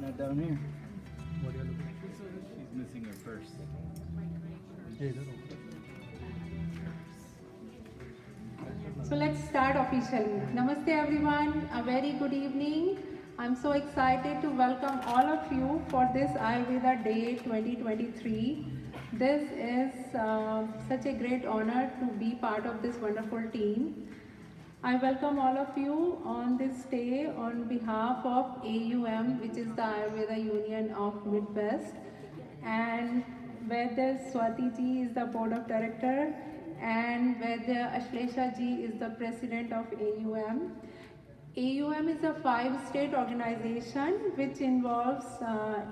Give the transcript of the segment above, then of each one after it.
Not down here. What are you looking She's missing her purse. So let's start officially. Namaste everyone, a very good evening. I'm so excited to welcome all of you for this Ayurveda Day 2023. This is such a great honor to be part of this wonderful team. I welcome all of you on this day on behalf of AUM, which is the Ayurveda Union of Midwest, and where Swati ji is the board of director, and where Ashlesha ji is the president of AUM. AUM is a five-state organization which involves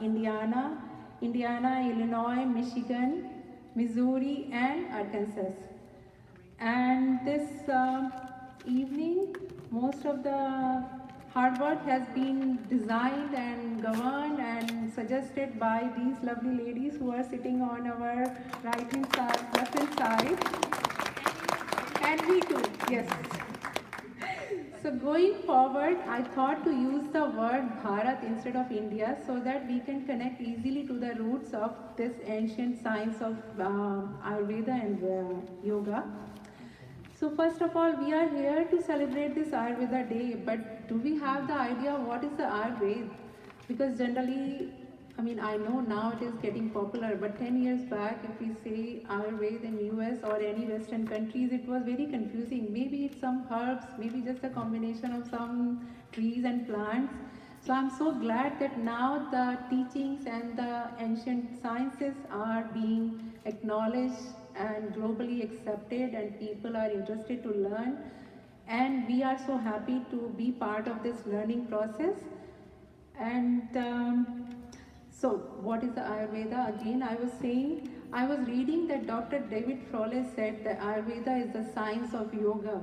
Indiana, Illinois, Michigan, Missouri, and Arkansas. And this evening, most of the hard work has been designed and governed and suggested by these lovely ladies who are sitting on our right hand side, left hand side, and me too, yes. So going forward, I thought to use the word Bharat instead of India so that we can connect easily to the roots of this ancient science of Ayurveda and yoga. So first of all, we are here to celebrate this Ayurveda day, but do we have the idea what is the Ayurveda? Because generally, I know now it is getting popular, but 10 years back, if we say Ayurveda in US or any Western countries, it was very confusing. Maybe it's some herbs, maybe just a combination of some trees and plants. So I'm so glad that now the teachings and the ancient sciences are being acknowledged and globally accepted, and people are interested to learn. And we are so happy to be part of this learning process. And so, what is the Ayurveda? Again, I was reading that Dr. David Frohle said that Ayurveda is the science of yoga.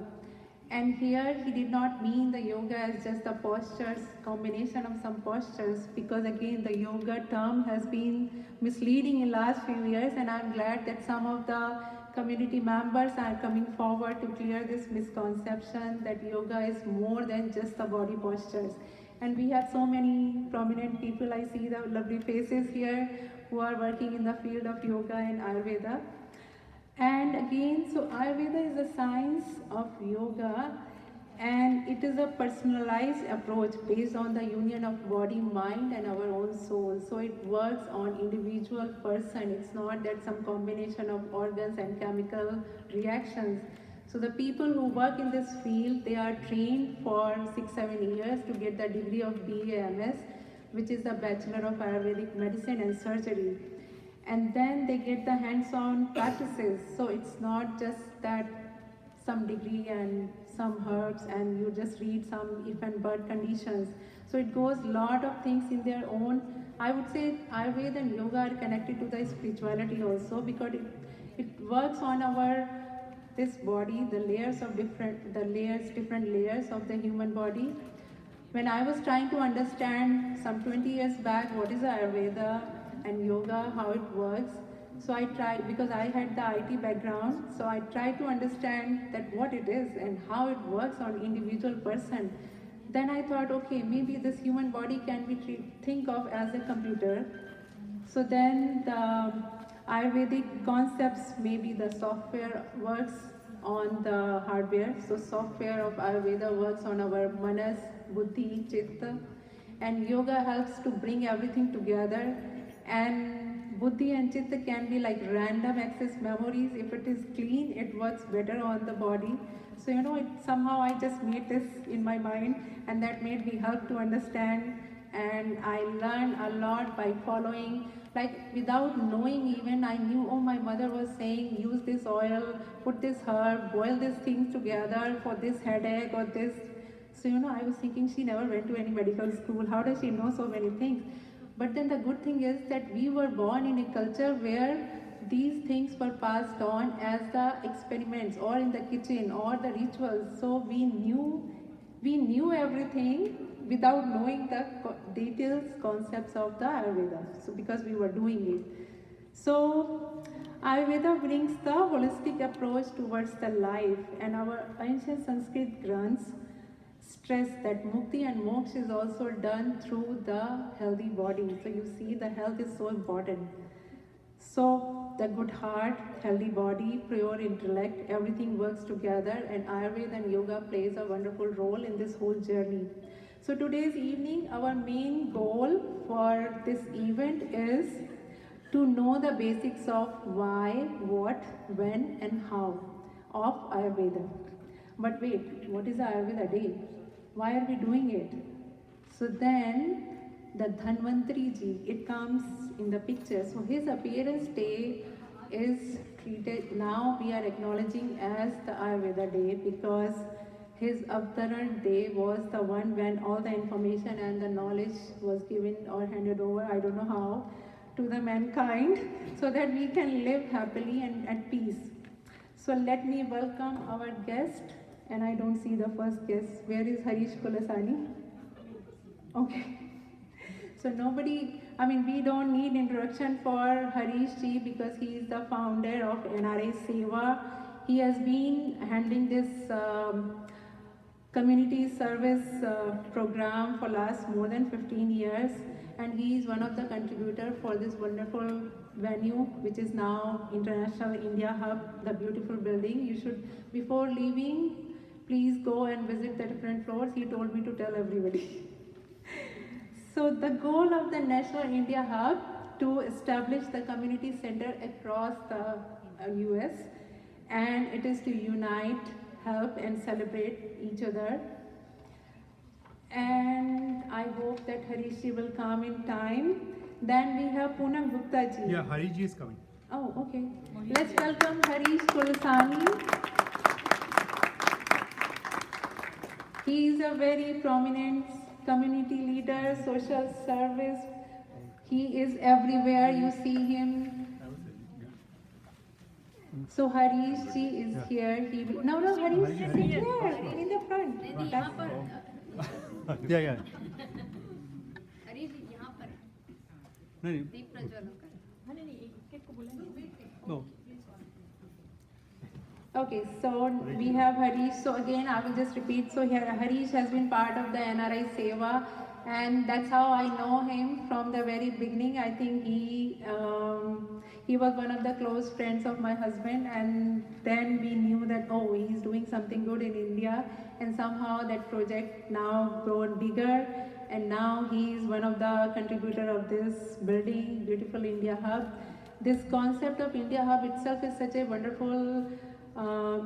And here he did not mean the yoga as just the postures, combination of some postures, because again the yoga term has been misleading in last few years, and I'm glad that some of the community members are coming forward to clear this misconception that yoga is more than just the body postures. And we have so many prominent people, I see the lovely faces here who are working in the field of yoga and Ayurveda. And again, so Ayurveda is a science of yoga, and it is a personalized approach based on the union of body, mind, and our own soul. So it works on individual person. It's not that some combination of organs and chemical reactions. So the people who work in this field, they are trained for 6-7 years to get the degree of BAMS, which is the Bachelor of Ayurvedic Medicine and Surgery. And then they get the hands-on practices. So it's not just that some degree and some herbs and you just read some if and but conditions. So it goes lot of things in their own. I would say Ayurveda and yoga are connected to the spirituality also, because it works on our this body, the different layers of the human body. When I was trying to understand some 20 years back what is Ayurveda and yoga, how it works, so I tried, because I had the IT background, so I tried to understand that what it is and how it works on individual person. Then I thought, okay, maybe this human body can be think of as a computer. So then the Ayurvedic concepts, maybe the software works on the hardware. So software of Ayurveda works on our manas, buddhi, chitta, and yoga helps to bring everything together. And buddhi and chitta can be like random access memories. If it is clean, it works better on the body. So somehow I just made this in my mind, and that made me help to understand. And I learned a lot by following, like without knowing even, I knew, oh, my mother was saying use this oil, put this herb, boil these things together for this headache or this. So I was thinking she never went to any medical school, how does she know so many things? But then the good thing is that we were born in a culture where these things were passed on as the experiments or in the kitchen or the rituals. So we knew everything without knowing the details, concepts of the Ayurveda. So because we were doing it. So Ayurveda brings the holistic approach towards the life, and our ancient Sanskrit grunts stress that mukti and moksha is also done through the healthy body. So you see the health is so important. So the good heart, healthy body, pure intellect, everything works together, and Ayurveda and yoga plays a wonderful role in this whole journey. So today's evening, our main goal for this event is to know the basics of why, what, when and how of Ayurveda. But wait, what is the Ayurveda Day? Why are we doing it? So then the Dhanvantri ji, it comes in the picture. So his appearance day is treated, now we are acknowledging as the Ayurveda Day because his Avtaran day was the one when all the information and the knowledge was given or handed over, I don't know how, to the mankind so that we can live happily and at peace. So let me welcome our guest, and I don't see the first guest. Where is Harish Kulasani? Okay. So we don't need introduction for Harish ji because he is the founder of NRI Seva. He has been handling this community service program for last more than 15 years, and he is one of the contributor for this wonderful venue which is now International India Hub, the beautiful building. You should, before leaving, please go and visit the different floors. He told me to tell everybody. So the goal of the National India Hub to establish the community center across the US, and it is to unite, help and celebrate each other. And I hope that Harish ji will come in time. Then we have Poonam Gupta ji. Yeah, Harish ji is coming. Oh, okay. Let's welcome Harish Kulasani. He is a very prominent community leader, social service. He is everywhere, you see him. So Harish ji is here. He will, no, Harish is here in the front. Yeah, yeah. Harish यहाँ पर नहीं दीप प्रज्वलन कर no. Okay, so we have Harish. So again, I will just repeat. So here, Harish has been part of the NRI Seva, and that's how I know him from the very beginning. I think he was one of the close friends of my husband, and then we knew that he's doing something good in India, and somehow that project now grown bigger, and now he is one of the contributor of this building, Beautiful India Hub. This concept of India Hub itself is such a wonderful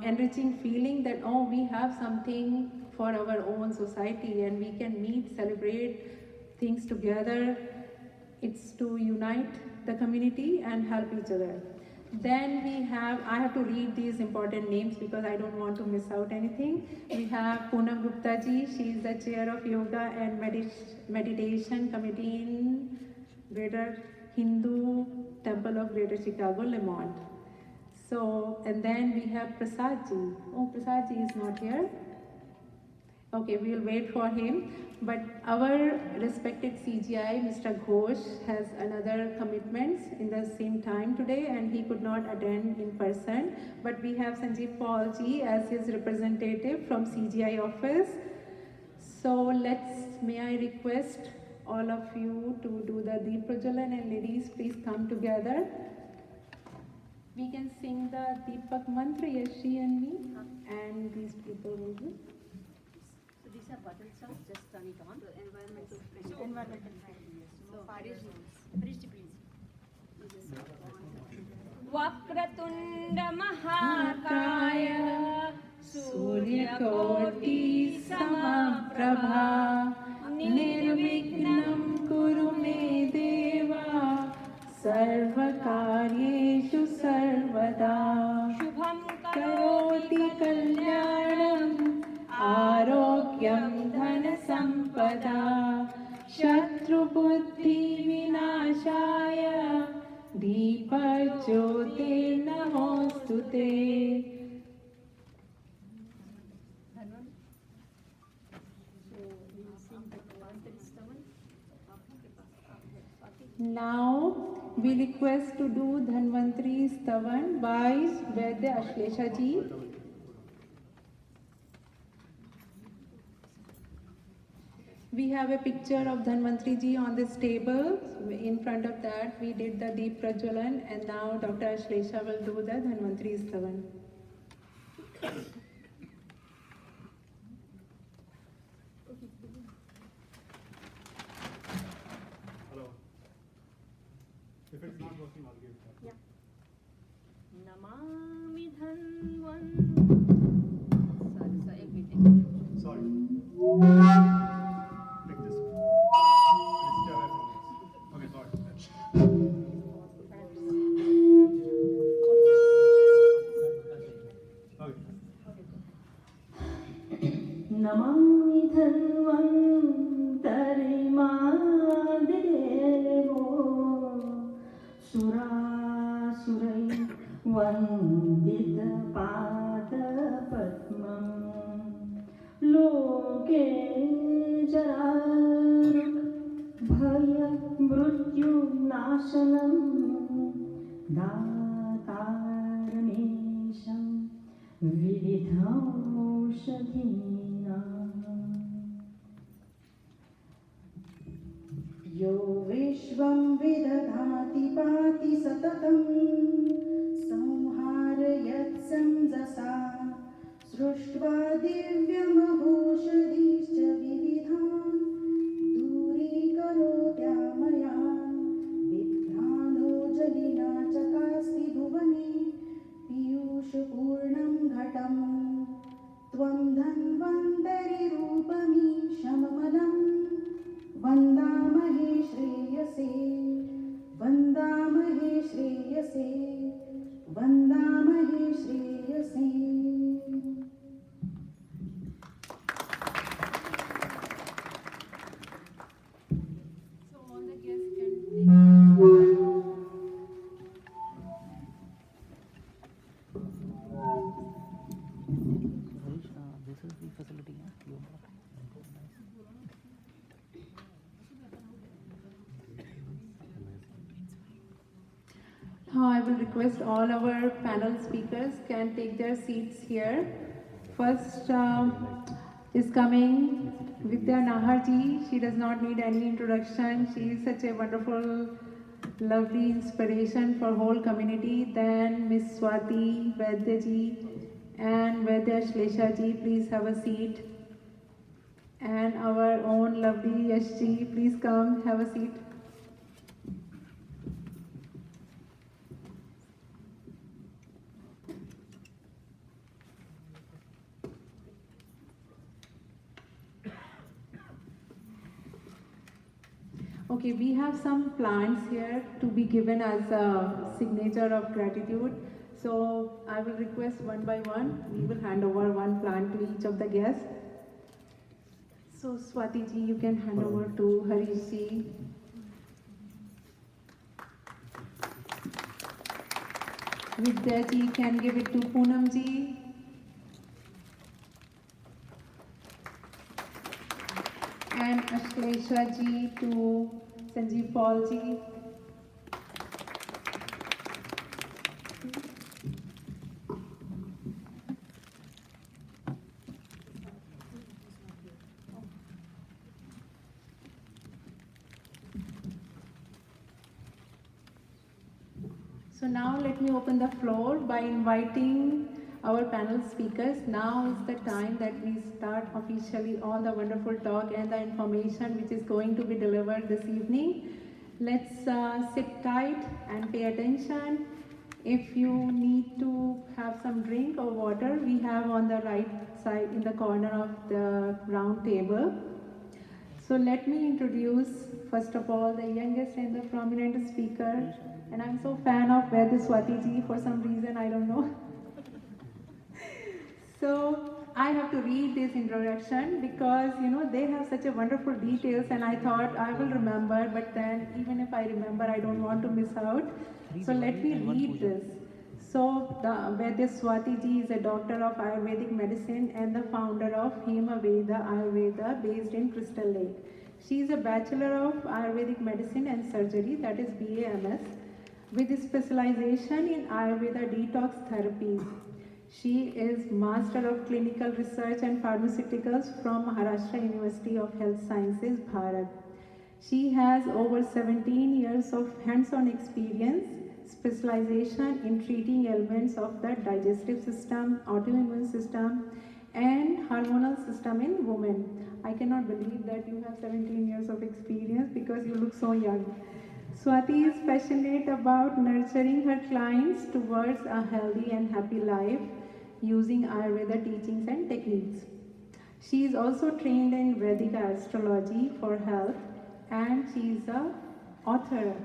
enriching feeling that we have something for our own society and we can meet, celebrate things together. It's to unite the community and help each other. Then I have to read these important names because I don't want to miss out anything. We have Poonam Gupta ji. She is the chair of Yoga and Meditation Committee in Greater Hindu Temple of Greater Chicago, Lemont. So, and then we have Prasad ji. Prasad ji is not here. Okay, we will wait for him. But our respected CGI, Mr. Ghosh, has another commitments in the same time today and he could not attend in person. But we have Sanjeev Paul ji as his representative from CGI office. So may I request all of you to do the Deep Prajalan, and ladies, please come together. We can sing the Deepak Mantra, Yashi and me, and these people will do. So these are button songs, just turn it on. So environmental friendly. So Harish please. Vakratunda महाकाय सूर्यकोटि समप्रभा निर्विघ्नं कुरु मे देवा सर्वकार्येषु सर्वदा शुभं करोति कल्याणम् आरोग्यं धनसम्पदा शत्रुबुद्धि विनाशाय दीपज्योते नमोस्तुते. Now we request to do Dhanvantri Stavan by Vaidya Ashlesha ji. We have a picture of Dhanvantri ji on this table. In front of that, we did the Deep Prajwalan, and now Dr. Ashlesha will do the Dhanvantri Stavan. Hello. If it's not working, I'll give it back. Yeah. Namami Dhanvan. Sorry, एक minute. Sorry. Take this. Stay away from this. Okay, got it. Okay. Namami धन्वन्तरिमादेवो सुरासुरै वन्दितपादपद्मं लोके जराभयमृत्युनाशनं दातारमीशं विविधौषधीनाम् यो विश्वं विदधाति पाति सततं संहारयत्संजसा सृष्ट्वा दिव्यमभूषधीश्च विविधान् दूरीकरोत्यामया बिभ्राणो जलिना चकास्ति भुवने पीयूषपूर्णं घटम् त्वं धन्वन्तरिरूपमीशममलम् वन्दामहे श्रेयसे वन्दामहे श्रेयसे वन्दामहे श्रेयसे. So all the guests can this is the facility. Now I will request all our panel speakers can take their seats here. First is coming Vidya Naharji. She does not need any introduction. She is such a wonderful, lovely inspiration for whole community. Then Miss Swati Vaidyaji and Vaidya Shlesha ji, please have a seat. And our own lovely Yash ji, please come have a seat. Okay, we have some plants here to be given as a signature of gratitude. So I will request one by one. We will hand over one plant to each of the guests. So Swati ji, you can hand over to Harish ji. Vidya ji can give it to Poonam ji. And Ashlesha ji to Sanjeev Paul ji. So now let me open the floor by inviting our panel speakers. Now is the time that we start officially all the wonderful talk and the information which is going to be delivered this evening. Let's sit tight and pay attention. If you need to have some drink or water, we have on the right side in the corner of the round table. So let me introduce first of all the youngest and the prominent speaker. And I'm so fan of Vaidya Swati ji for some reason, I don't know. So I have to read this introduction because they have such a wonderful details and I thought I will remember, but then even if I remember, I don't want to miss out. So let me read this. So Vaidya Swati ji is a doctor of Ayurvedic medicine and the founder of Hema Veda Ayurveda based in Crystal Lake. She is a bachelor of Ayurvedic medicine and surgery, that is BAMS, with specialization in Ayurveda detox therapies. She is Master of Clinical Research and Pharmaceuticals from Maharashtra University of Health Sciences, Bharat. She has over 17 years of hands-on experience, specialization in treating ailments of the digestive system, autoimmune system, and hormonal system in women. I cannot believe that you have 17 years of experience because you look so young. Swati is passionate about nurturing her clients towards a healthy and happy life using Ayurveda teachings and techniques. She is also trained in Vedika astrology for health, and she is a author.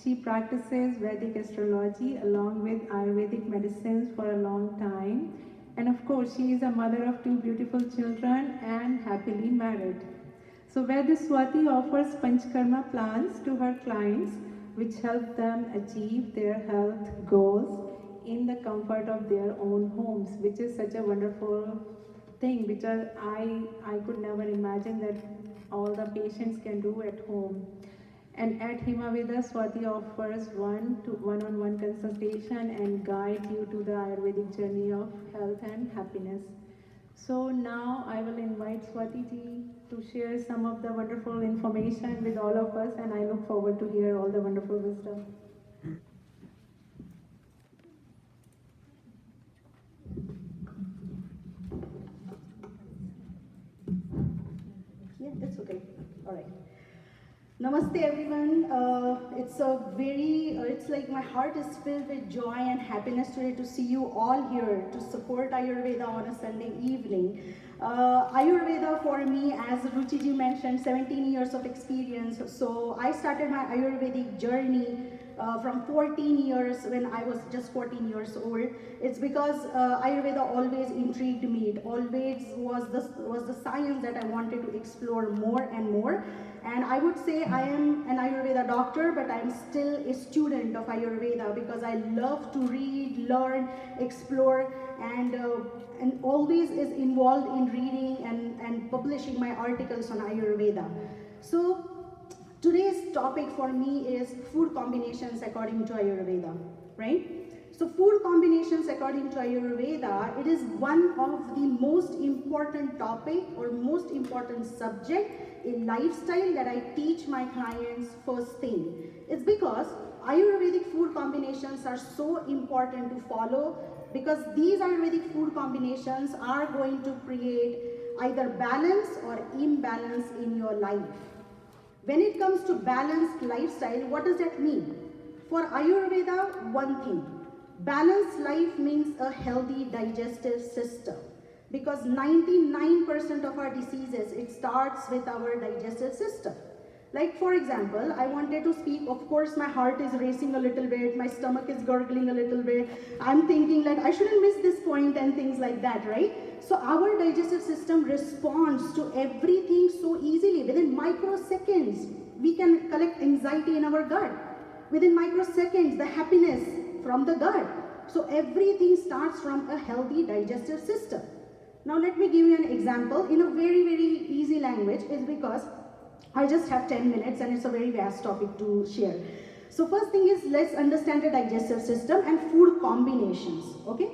She practices Vedic astrology along with Ayurvedic medicines for a long time. And of course, she is a mother of 2 beautiful children and happily married. So Swati offers Panchkarma plans to her clients which help them achieve their health goals in the comfort of their own homes, which is such a wonderful thing which I could never imagine that all the patients can do at home. And at Himaveda, Swati offers one-on-one consultation and guide you to the Ayurvedic journey of health and happiness. So now I will invite Swati ji to share some of the wonderful information with all of us, and I look forward to hear all the wonderful wisdom. Yeah, that's okay. All right. Namaste, everyone. It's like my heart is filled with joy and happiness today to see you all here to support Ayurveda on a Sunday evening. Ayurveda for me, as Ruchi ji mentioned, 17 years of experience. So I started my Ayurvedic journey from 14 years when I was just 14 years old. It's because Ayurveda always intrigued me. It always was the science that I wanted to explore more and more. And I would say I am an Ayurveda doctor, but I'm still a student of Ayurveda because I love to read, learn, explore, and always is involved in reading and publishing my articles on Ayurveda. So today's topic for me is food combinations according to Ayurveda, right? So food combinations according to Ayurveda, it is one of the most important topic or most important subject in lifestyle that I teach my clients first thing. It's because Ayurvedic food combinations are so important to follow because these Ayurvedic food combinations are going to create either balance or imbalance in your life. When it comes to balanced lifestyle, what does that mean? For Ayurveda, one thing. Balanced life means a healthy digestive system because 99% of our diseases, it starts with our digestive system. Like for example, I wanted to speak, of course my heart is racing a little bit, my stomach is gurgling a little bit, I'm thinking like I shouldn't miss this point and things like that, right? So our digestive system responds to everything so easily. Within microseconds, we can collect anxiety in our gut. Within microseconds, the happiness from the gut. So everything starts from a healthy digestive system. Now let me give you an example in a very, very easy language. Is because I just have 10 minutes and it's a very vast topic to share. So first thing is, let's understand the digestive system and food combinations, okay?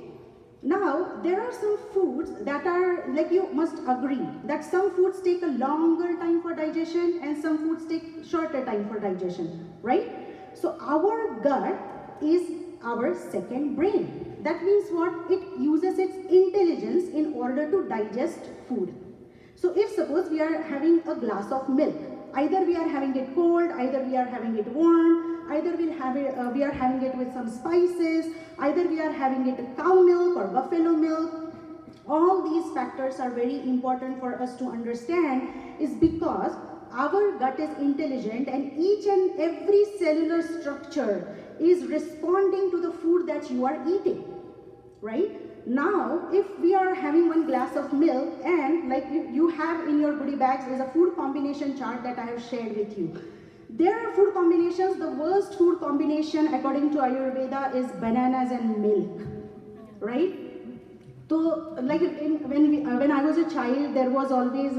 Now, there are some foods that are, like you must agree, that some foods take a longer time for digestion and some foods take shorter time for digestion, right? So our gut is our second brain. That means what? It uses its intelligence in order to digest food. So if suppose we are having a glass of milk, either we are having it cold, either we are having it warm, either we are having it with some spices, either we are having it cow milk or buffalo milk. All these factors are very important for us to understand is because our gut is intelligent and each and every cellular structure is responding to the food that you are eating, right? Now, if we are having one glass of milk and like you have in your goodie bags is a food combination chart that I have shared with you. There are food combinations. The worst food combination according to Ayurveda is bananas and milk, right? So like when I was a child, there was always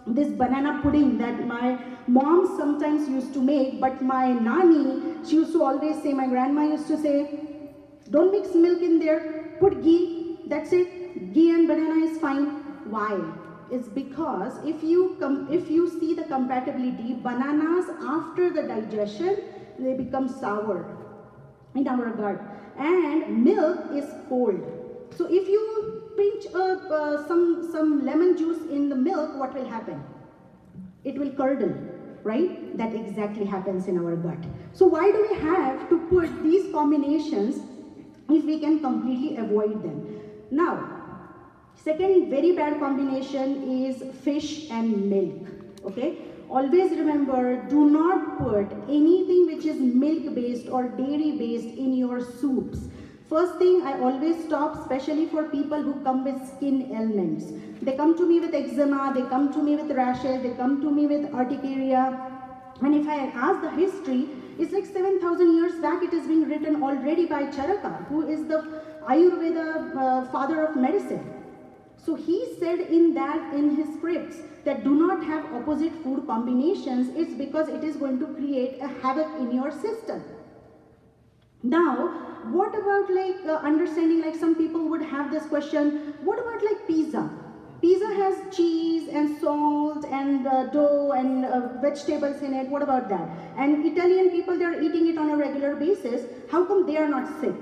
this banana pudding that my mom sometimes used to make, but my nani, she used to always say, my grandma used to say, don't mix milk in there, put ghee that's it. Ghee and banana is fine. Why? It's because if you see the compatibility, bananas after the digestion, they become sour in our gut, and milk is cold. So if you pinch some lemon juice in the milk, what will happen? It will curdle, right? That exactly happens in our gut. So why do we have to put these combinations if we can completely avoid them? Now, second very bad combination is fish and milk, okay? Always remember, do not put anything which is milk based or dairy based in your soups. First thing, I always stop, especially for people who come with skin ailments. They come to me with eczema, they come to me with rashes, they come to me with urticaria. And if I ask the history, it's like 7,000 years back it is being written already by Charaka, who is the Ayurveda father of medicine. So he said in his scripts that do not have opposite food combinations. It's because it is going to create a havoc in your system. Now, what about understanding, like some people would have this question, what about like pizza? Pizza has cheese and salt and dough and vegetables in it. What about that? And Italian people, they're eating it on a regular basis. How come they are not sick?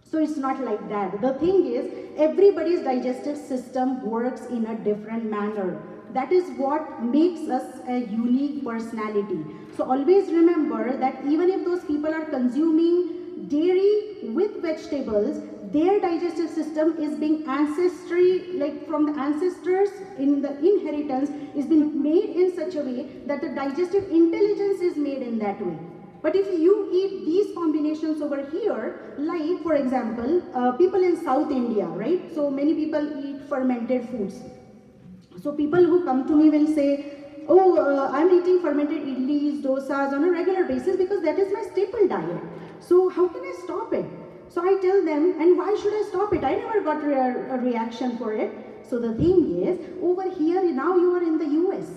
So it's not like that. The thing is, everybody's digestive system works in a different manner. That is what makes us a unique personality. So always remember that even if those people are consuming dairy with vegetables, their digestive system is being from the ancestors in the inheritance, is being made in such a way that the digestive intelligence is made in that way. But if you eat these combinations over here, like for example, people in South India, right? So many people eat fermented foods. So people who come to me will say, oh, I'm eating fermented idlis, dosas on a regular basis because that is my staple diet. So how can I stop it? So I tell them, and why should I stop it? I never got a reaction for it. So the thing is, over here, now you are in the US.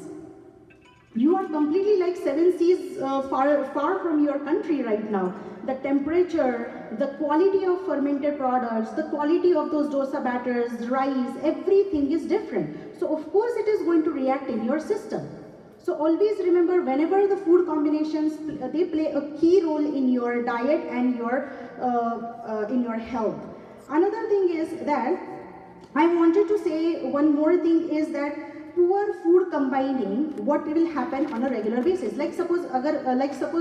You are completely like 7 seas far from your country right now. The temperature, the quality of fermented products, the quality of those dosa batters, rice, everything is different. So of course it is going to react in your system. So always remember, whenever the food combinations, they play a key role in your diet and in your health. Another thing is that I wanted to say one more thing is that poor food combining, what will happen on a regular basis. Like suppose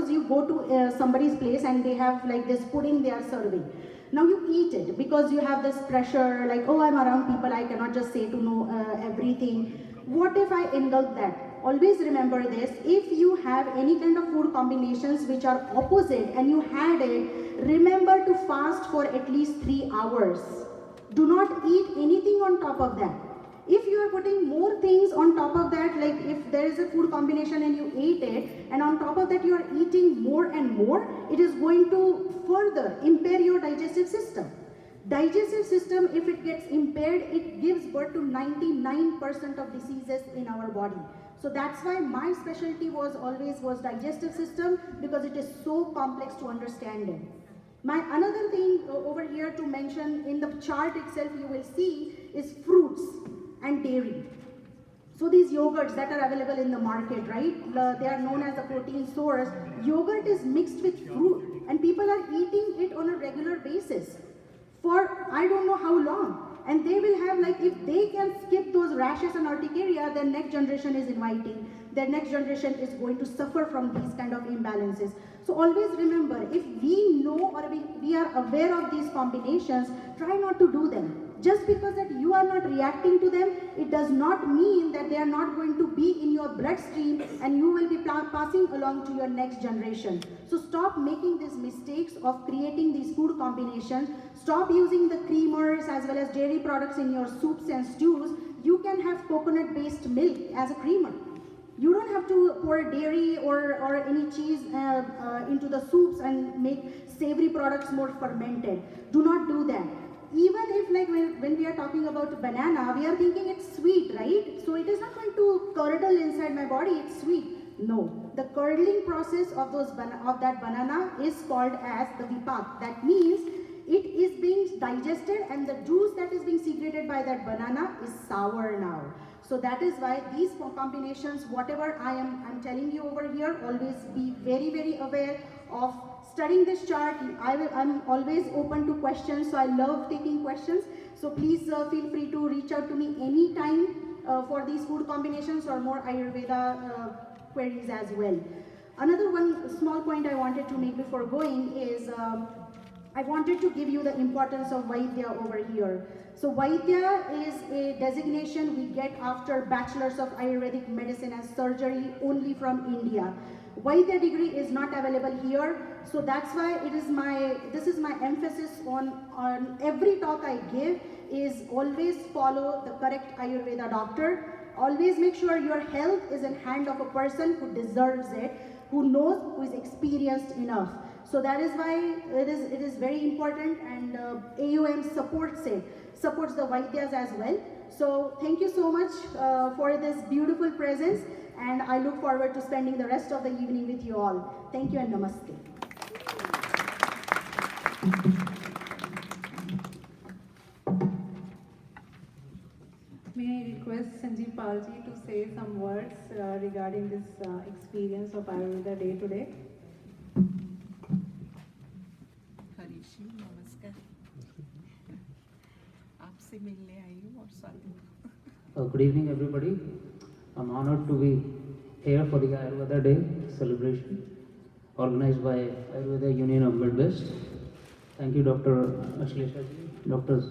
you go to somebody's place and they have like this pudding they are serving. Now you eat it because you have this pressure, like, oh, I'm around people, I cannot just say to know everything. What if I indulge that? Always remember this, if you have any kind of food combinations which are opposite and you had it, remember to fast for at least 3 hours. Do not eat anything on top of that. If you are putting more things on top of that, like if there is a food combination and you ate it, and on top of that you are eating more and more, it is going to further impair your digestive system. Digestive system, if it gets impaired, it gives birth to 99% of diseases in our body. So that's why my specialty was digestive system, because it is so complex to understand it. My another thing over here to mention in the chart itself you will see is fruits and dairy. So these yogurts that are available in the market, right? They are known as a protein source. Yogurt is mixed with fruit and people are eating it on a regular basis for I don't know how long. And they will have, like, if they can skip those rashes and urticaria, their next generation is inviting. Their next generation is going to suffer from these kind of imbalances. So always remember, if we know or we are aware of these combinations, try not to do them. Just because that you are not reacting to them, it does not mean that they are not going to be in your bloodstream and you will be passing along to your next generation. So stop making these mistakes of creating these food combinations. Stop using the creamers as well as dairy products in your soups and stews. You can have coconut-based milk as a creamer. You don't have to pour dairy or any cheese into the soups and make savory products more fermented. Do not do that. Even if, like, when we are talking about banana, we are thinking it's sweet, right? So it is not going to curdle inside my body, it's sweet. No, the curdling process of that banana is called as the vipak. That means it is being digested, and the juice that is being secreted by that banana is sour now. So that is why these combinations, whatever I'm telling you over here, always be very, very aware of studying this chart. I'm always open to questions, so I love taking questions. So please feel free to reach out to me anytime for these food combinations or more Ayurveda queries as well. Another one small point I wanted to make before going is I wanted to give you the importance of Vaidya over here. So Vaidya is a designation we get after Bachelors of Ayurvedic Medicine and Surgery only from India. Vaidya degree is not available here, so that's why this is my emphasis on every talk I give is always follow the correct Ayurveda doctor. Always make sure your health is in hand of a person who deserves it, who knows, who is experienced enough. So that is why it is very important, and AUM supports the Vaidyas as well. So thank you so much for this beautiful presence, and I look forward to spending the rest of the evening with you all. Thank you and namaste. May I request Sanjeev Palji to say some words regarding this experience of Ayurveda Day today? हरीशी नमस्कार आपसे मिलने आई हूँ और Swati Good evening, everybody. I'm honored to be here for the Ayurveda Day celebration organized by Ayurveda Union of Midwest. Thank you, Dr. Ashlesha ji, Dr.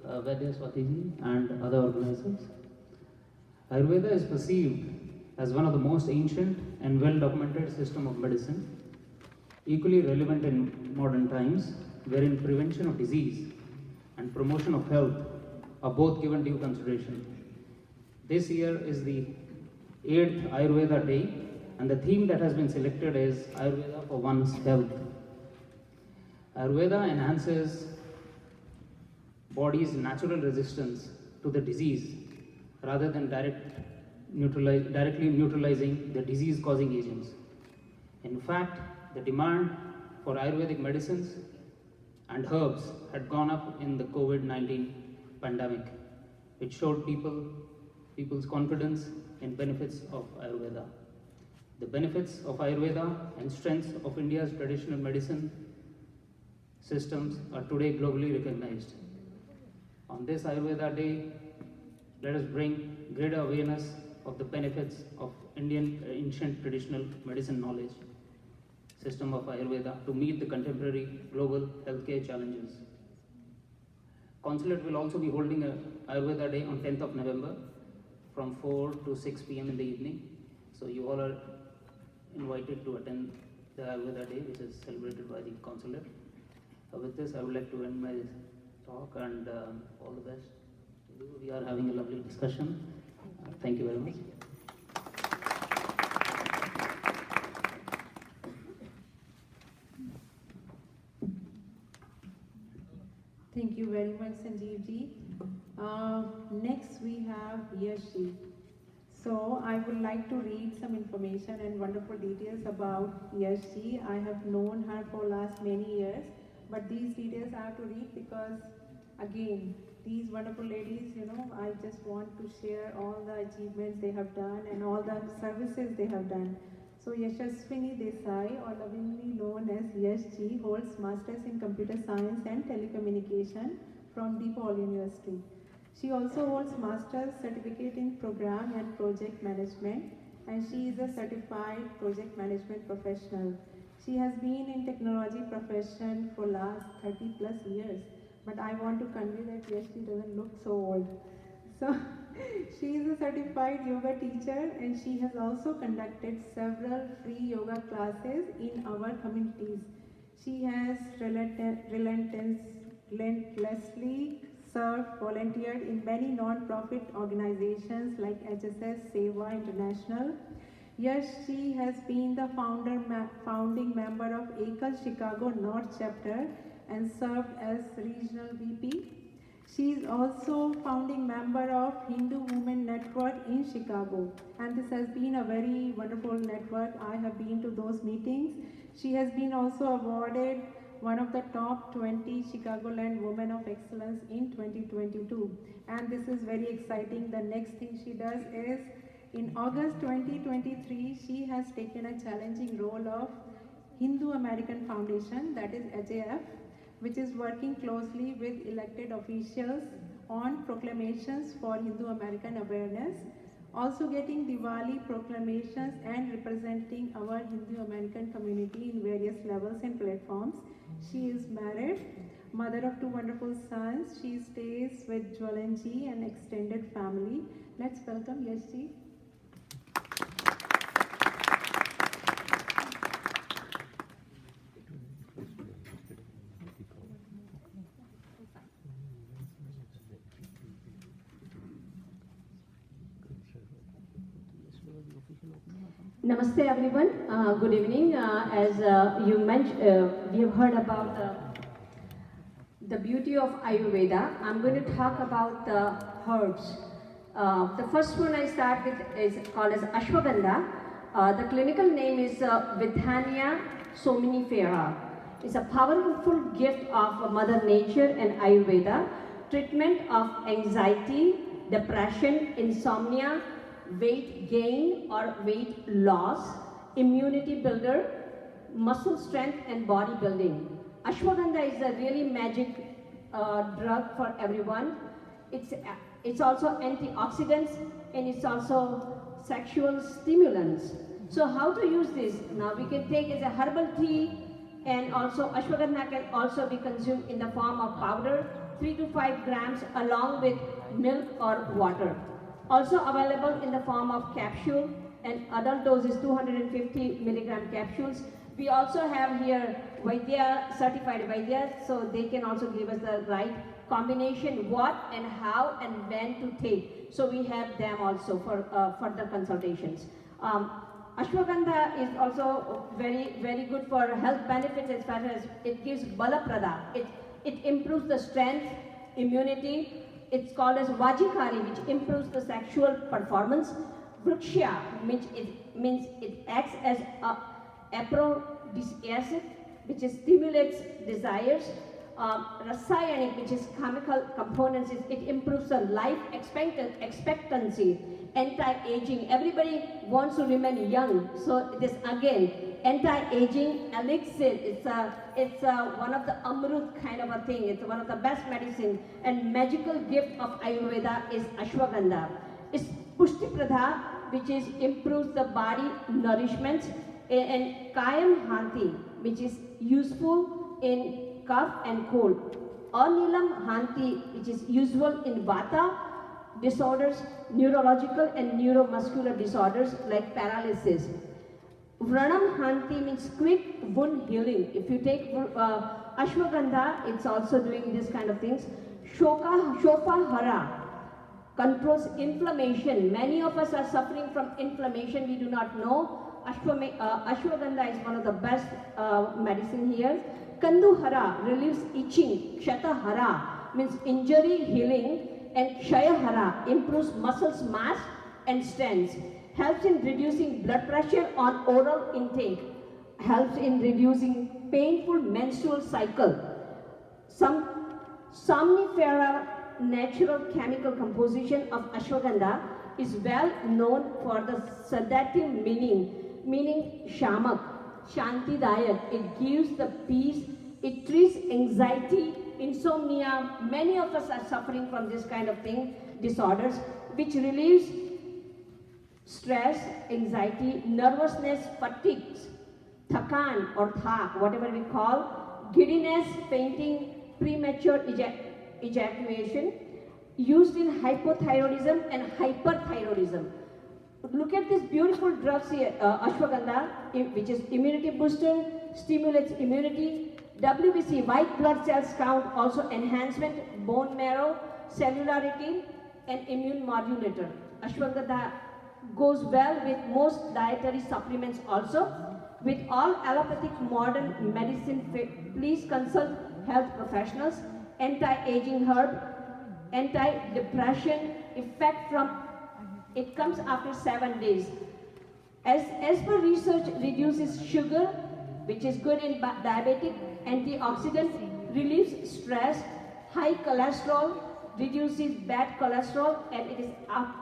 Vaidya Swati ji, and other organizers. Ayurveda is perceived as one of the most ancient and well-documented system of medicine, equally relevant in modern times, wherein prevention of disease and promotion of health are both given due consideration. This year is the 8th Ayurveda Day, and the theme that has been selected is Ayurveda for one's health. Ayurveda enhances body's natural resistance to the disease rather than directly neutralizing the disease-causing agents. In fact, the demand for Ayurvedic medicines and herbs had gone up in the COVID-19 pandemic, which showed people's confidence in benefits of Ayurveda. The benefits of Ayurveda and strengths of India's traditional medicine systems are today globally recognized. On this Ayurveda Day, let us bring greater awareness of the benefits of Indian ancient traditional medicine knowledge system of Ayurveda to meet the contemporary global healthcare challenges. Consulate will also be holding a Ayurveda Day on 10th of November from 4 to 6 p.m. in the evening. So you all are invited to attend the Ayurveda Day, which is celebrated by the consulate. With this, I would like to end my talk, and all the best. We are having a lovely discussion. Thank you very much. Thank you very much, Sanjeev ji. Next, we have Yash ji. So, I would like to read some information and wonderful details about Yash ji. I have known her for last many years, but these details I have to read because, again, these wonderful ladies, I just want to share all the achievements they have done and all the services they have done. So Yashaswini Desai, or lovingly known as Yash ji, holds Masters in Computer Science and Telecommunication from DePaul University. She also holds Master's Certificate in Program and Project Management, and she is a certified project management professional. She has been in technology profession for last 30 plus years, but I want to convey that Yash ji doesn't look so old. So she is a certified yoga teacher, and she has also conducted several free yoga classes in our communities. She has relentlessly served, volunteered in many non-profit organizations like HSS Seva International. Yash ji has been the founding member of ACAL Chicago North Chapter and served as regional VP. She is also founding member of Hindu Women Network in Chicago, and this has been a very wonderful network. I have been to those meetings. She has been also awarded one of the top 20 Chicagoland Women of Excellence in 2022. And this is very exciting. The next thing she does is, in August 2023, she has taken a challenging role of Hindu American Foundation, that is HAF, which is working closely with elected officials on proclamations for Hindu American awareness, also getting Diwali proclamations and representing our Hindu American community in various levels and platforms. She is married, mother of 2 wonderful sons. She stays with Jwalanji and extended family. Let's welcome Yashji. Namaste everyone, good evening. As you mentioned, we have heard about the beauty of Ayurveda. I'm going to talk about the herbs. The first one I start with is called as Ashwagandha. The clinical name is Withania somnifera. It's a powerful gift of Mother Nature and Ayurveda. Treatment of anxiety, depression, insomnia, weight gain or weight loss, immunity builder, muscle strength and body building. Ashwagandha is a really magic drug for everyone. It's also antioxidants and it's also sexual stimulants. So how to use this? Now we can take as a herbal tea, and also ashwagandha can also be consumed in the form of powder, 3 to 5 grams along with milk or water. Also available in the form of capsule, and adult dose is 250 milligram capsules. We also have here Vaidya, certified Vaidya, so they can also give us the right combination, what and how and when to take. So we have them also for further consultations. Ashwagandha is also very, very good for health benefits as far as it gives balaprada. It improves the strength, immunity. It's called as Vajikari, which improves the sexual performance. Vriksha, which means it acts as aphrodisiac, which stimulates desires. Rasayanic, which is chemical components, it improves the life expectancy. Anti-aging, everybody wants to remain young, so this again, anti-aging elixir, it's one of the amrut kind of a thing, it's one of the best medicine, and magical gift of Ayurveda is Ashwagandha. It's Pushti-Pradha, which is improves the body nourishment, and Kayam Hanti, which is useful in cough and cold. Anilam Hanti, which is useful in Vata disorders, neurological and neuromuscular disorders like paralysis. Vranam Hanti means quick wound healing. If you take Ashwagandha, it's also doing this kind of things. Shofa Hara controls inflammation. Many of us are suffering from inflammation, we do not know. Ashwagandha is one of the best medicine here. Kandu Hara relieves itching. Kshata Hara means injury healing. And Kshaya Hara improves muscles mass and strength. Helps in reducing blood pressure on oral intake. Helps in reducing painful menstrual cycle. Somnifera natural chemical composition of ashwagandha is well known for the sedative meaning shamak, shantidayak. It gives the peace, it treats anxiety, insomnia. Many of us are suffering from this kind of thing, disorders, which relieves stress, anxiety, nervousness, fatigues, thakan or thak, whatever we call, giddiness, fainting, premature ejaculation, used in hypothyroidism and hyperthyroidism. Look at these beautiful drugs here, ashwagandha, which is immunity booster, stimulates immunity, WBC, white blood cells count, also enhancement, bone marrow, cellularity, and immune modulator. Ashwagandha goes well with most dietary supplements also. With all allopathic modern medicine, please consult health professionals. Anti-aging herb, anti-depression effect from, it comes after 7 days. As per research, reduces sugar, which is good in diabetic, antioxidant, relieves stress, high cholesterol, reduces bad cholesterol, and it is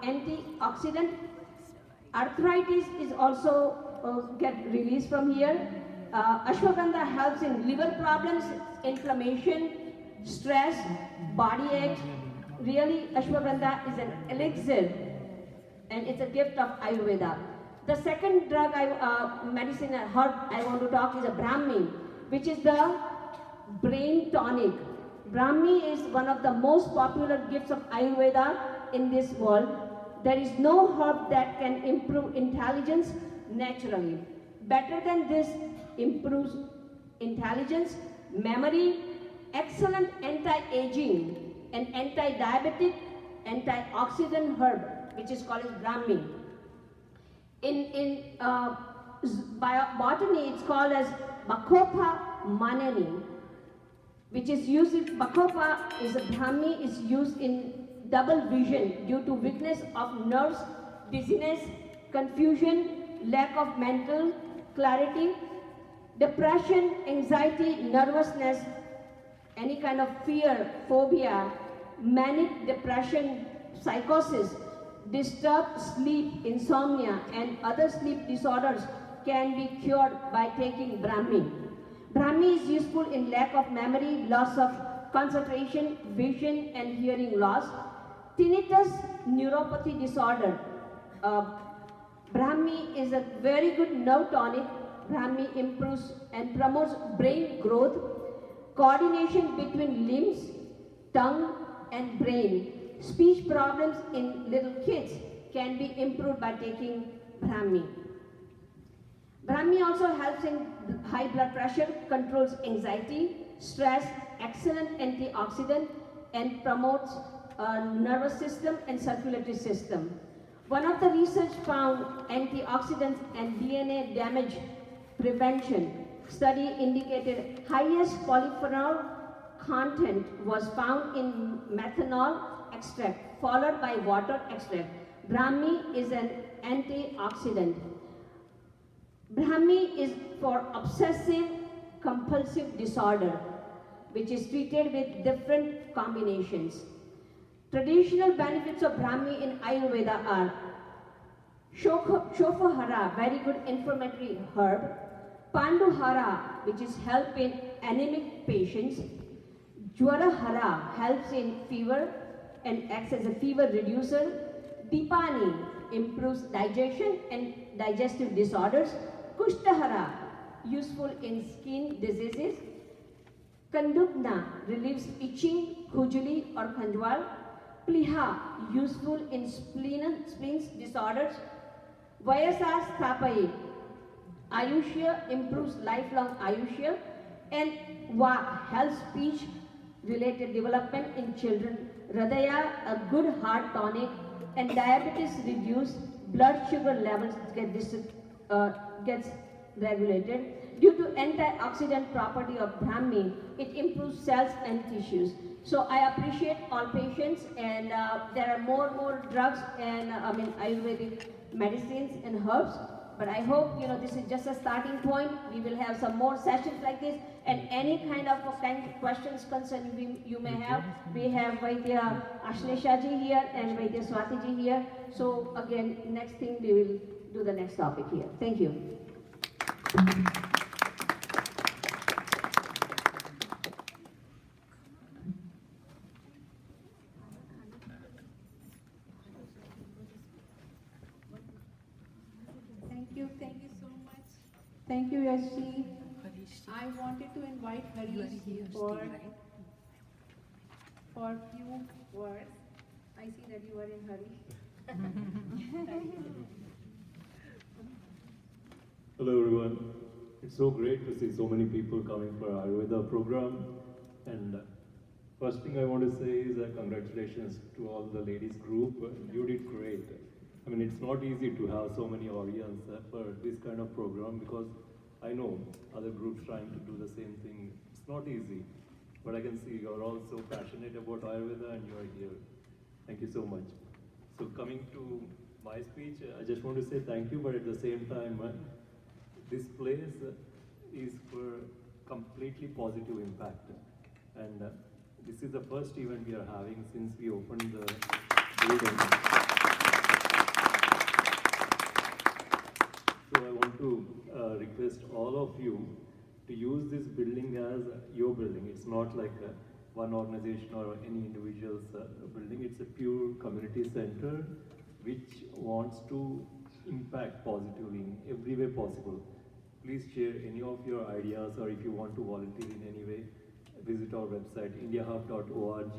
antioxidant. Arthritis is also get released from here. Ashwagandha helps in liver problems, inflammation, stress, body aches. Really, ashwagandha is an elixir, and it's a gift of Ayurveda. The second drug, medicine herb I want to talk is a Brahmi, which is the brain tonic. Brahmi is one of the most popular gifts of Ayurveda in this world. There is no herb that can improve intelligence naturally. Better than this, improves intelligence, memory, excellent anti-aging, and anti-diabetic, antioxidant herb, which is called as Brahmi. In botany, it's called as Bacopa manani, which is used in Bacopa is a Brahmi is used in double vision due to weakness of nerves, dizziness, confusion, lack of mental clarity, depression, anxiety, nervousness, any kind of fear, phobia, manic depression, psychosis, disturbed sleep, insomnia, and other sleep disorders can be cured by taking Brahmi. Brahmi is useful in lack of memory, loss of concentration, vision, and hearing loss. Tinnitus neuropathy disorder. Brahmi is a very good nerve tonic. Brahmi improves and promotes brain growth, coordination between limbs, tongue, and brain. Speech problems in little kids can be improved by taking Brahmi. Brahmi also helps in high blood pressure, controls anxiety, stress, excellent antioxidant, and promotes nervous system and circulatory system. One of the research found antioxidants and DNA damage prevention study indicated highest polyphenol content was found in methanol extract, followed by water extract. Brahmi is an antioxidant. Brahmi is for obsessive compulsive disorder, which is treated with different combinations. Traditional benefits of Brahmi in Ayurveda are Shofahara, very good inflammatory herb. Panduhara, which is help in anemic patients. Jwarahara helps in fever and acts as a fever reducer. Dipani improves digestion and digestive disorders. Kushtahara, useful in skin diseases. Kandukna relieves itching, khujli or khanjwal. Pliha, useful in spleens disorders. Vayasa Sthapai, Ayushya improves lifelong Ayushya. And Va helps speech related development in children. Hridaya, a good heart tonic. And diabetes reduce, blood sugar levels gets regulated. Due to antioxidant property of Brahmi, it improves cells and tissues. So I appreciate all patients, and there are more drugs and Ayurvedic medicines and herbs. But I hope this is just a starting point. We will have some more sessions like this, and any kind of questions, concerns you may have. We have Vaidya Ashlesha ji here and Vaidya Swati ji here. So again, next thing we will do the next topic here. Thank you. Thank you so much. Thank you, Yashji. I wanted to invite Harish for few words. I see that you are in hurry. Hello everyone. It's so great to see so many people coming for Ayurveda program. And first thing I want to say is congratulations to all the ladies group. You did great. I mean, it's not easy to have so many audience for this kind of program, because I know other groups trying to do the same thing. It's not easy, but I can see you're all so passionate about Ayurveda and you're here. Thank you so much. So coming to my speech, I just want to say thank you, but at the same time, this place is for completely positive impact. And this is the first event we are having since we opened the building. So I want to request all of you to use this building as your building. It's not like one organization or any individual's building. It's a pure community center which wants to impact positively in every way possible. Please share any of your ideas, or if you want to volunteer in any way, visit our website indiahub.org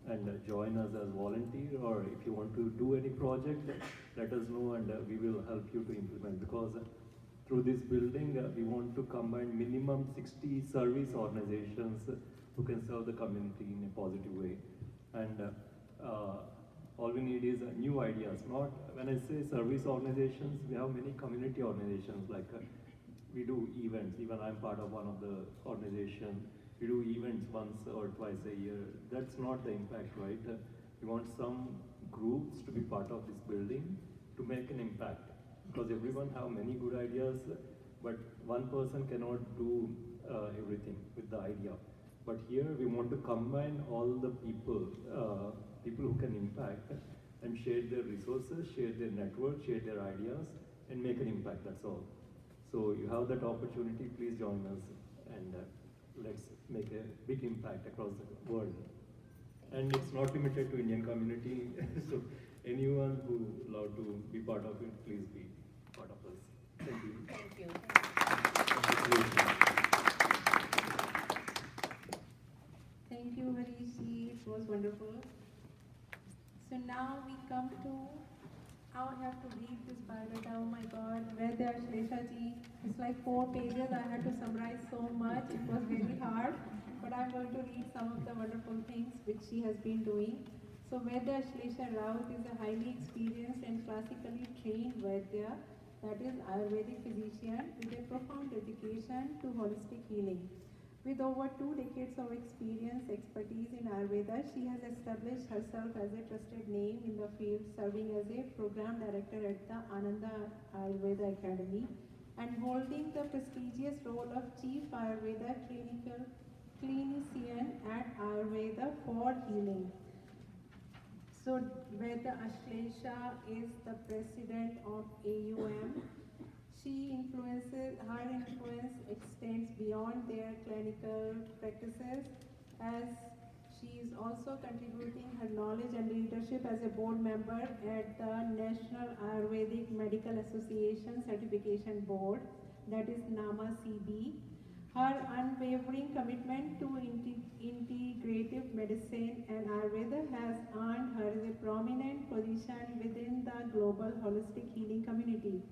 and join us as volunteer, or if you want to do any project, let us know and we will help you to implement, because through this building we want to combine minimum 60 service organizations who can serve the community in a positive way. And all we need is new ideas. Not when I say service organizations, we have many community organizations, like we do events. Even I'm part of one of the organizations. We do events once or twice a year. That's not the impact, right? We want some groups to be part of this building to make an impact, because everyone have many good ideas, but one person cannot do everything with the idea. But here we want to combine all the people, people who can impact and share their resources, share their network, share their ideas, and make an impact. That's all. So you have that opportunity. Please join us, and let's make a big impact across the world. And it's not limited to Indian community. So anyone who love to be part of it, please be part of us. Thank you. Thank you. Thank you, Harish. It was wonderful. So now we come to, I have to read this biodata. Oh my God, where there Shlesha ji. It's like 4 pages. I had to summarize so much. It was very hard. But I'm going to read some of the wonderful things which she has been doing. So Vaidya Shlesha Raut is a highly experienced and classically trained Vaidya, that is Ayurvedic physician with a profound dedication to holistic healing. With over 2 decades of experience, expertise in Ayurveda, she has established herself as a trusted name in the field, serving as a program director at the Ananda Ayurveda Academy and holding the prestigious role of Chief Ayurveda Clinician at Ayurveda for Healing. So Vaidya Shlesha is the president of AUM. Her influence extends beyond their clinical practices, as she is also contributing her knowledge and leadership as a board member at the National Ayurvedic Medical Association Certification Board, that is NAMA CB. Her unwavering commitment to integrative medicine and Ayurveda has earned her a prominent position within the global holistic healing community,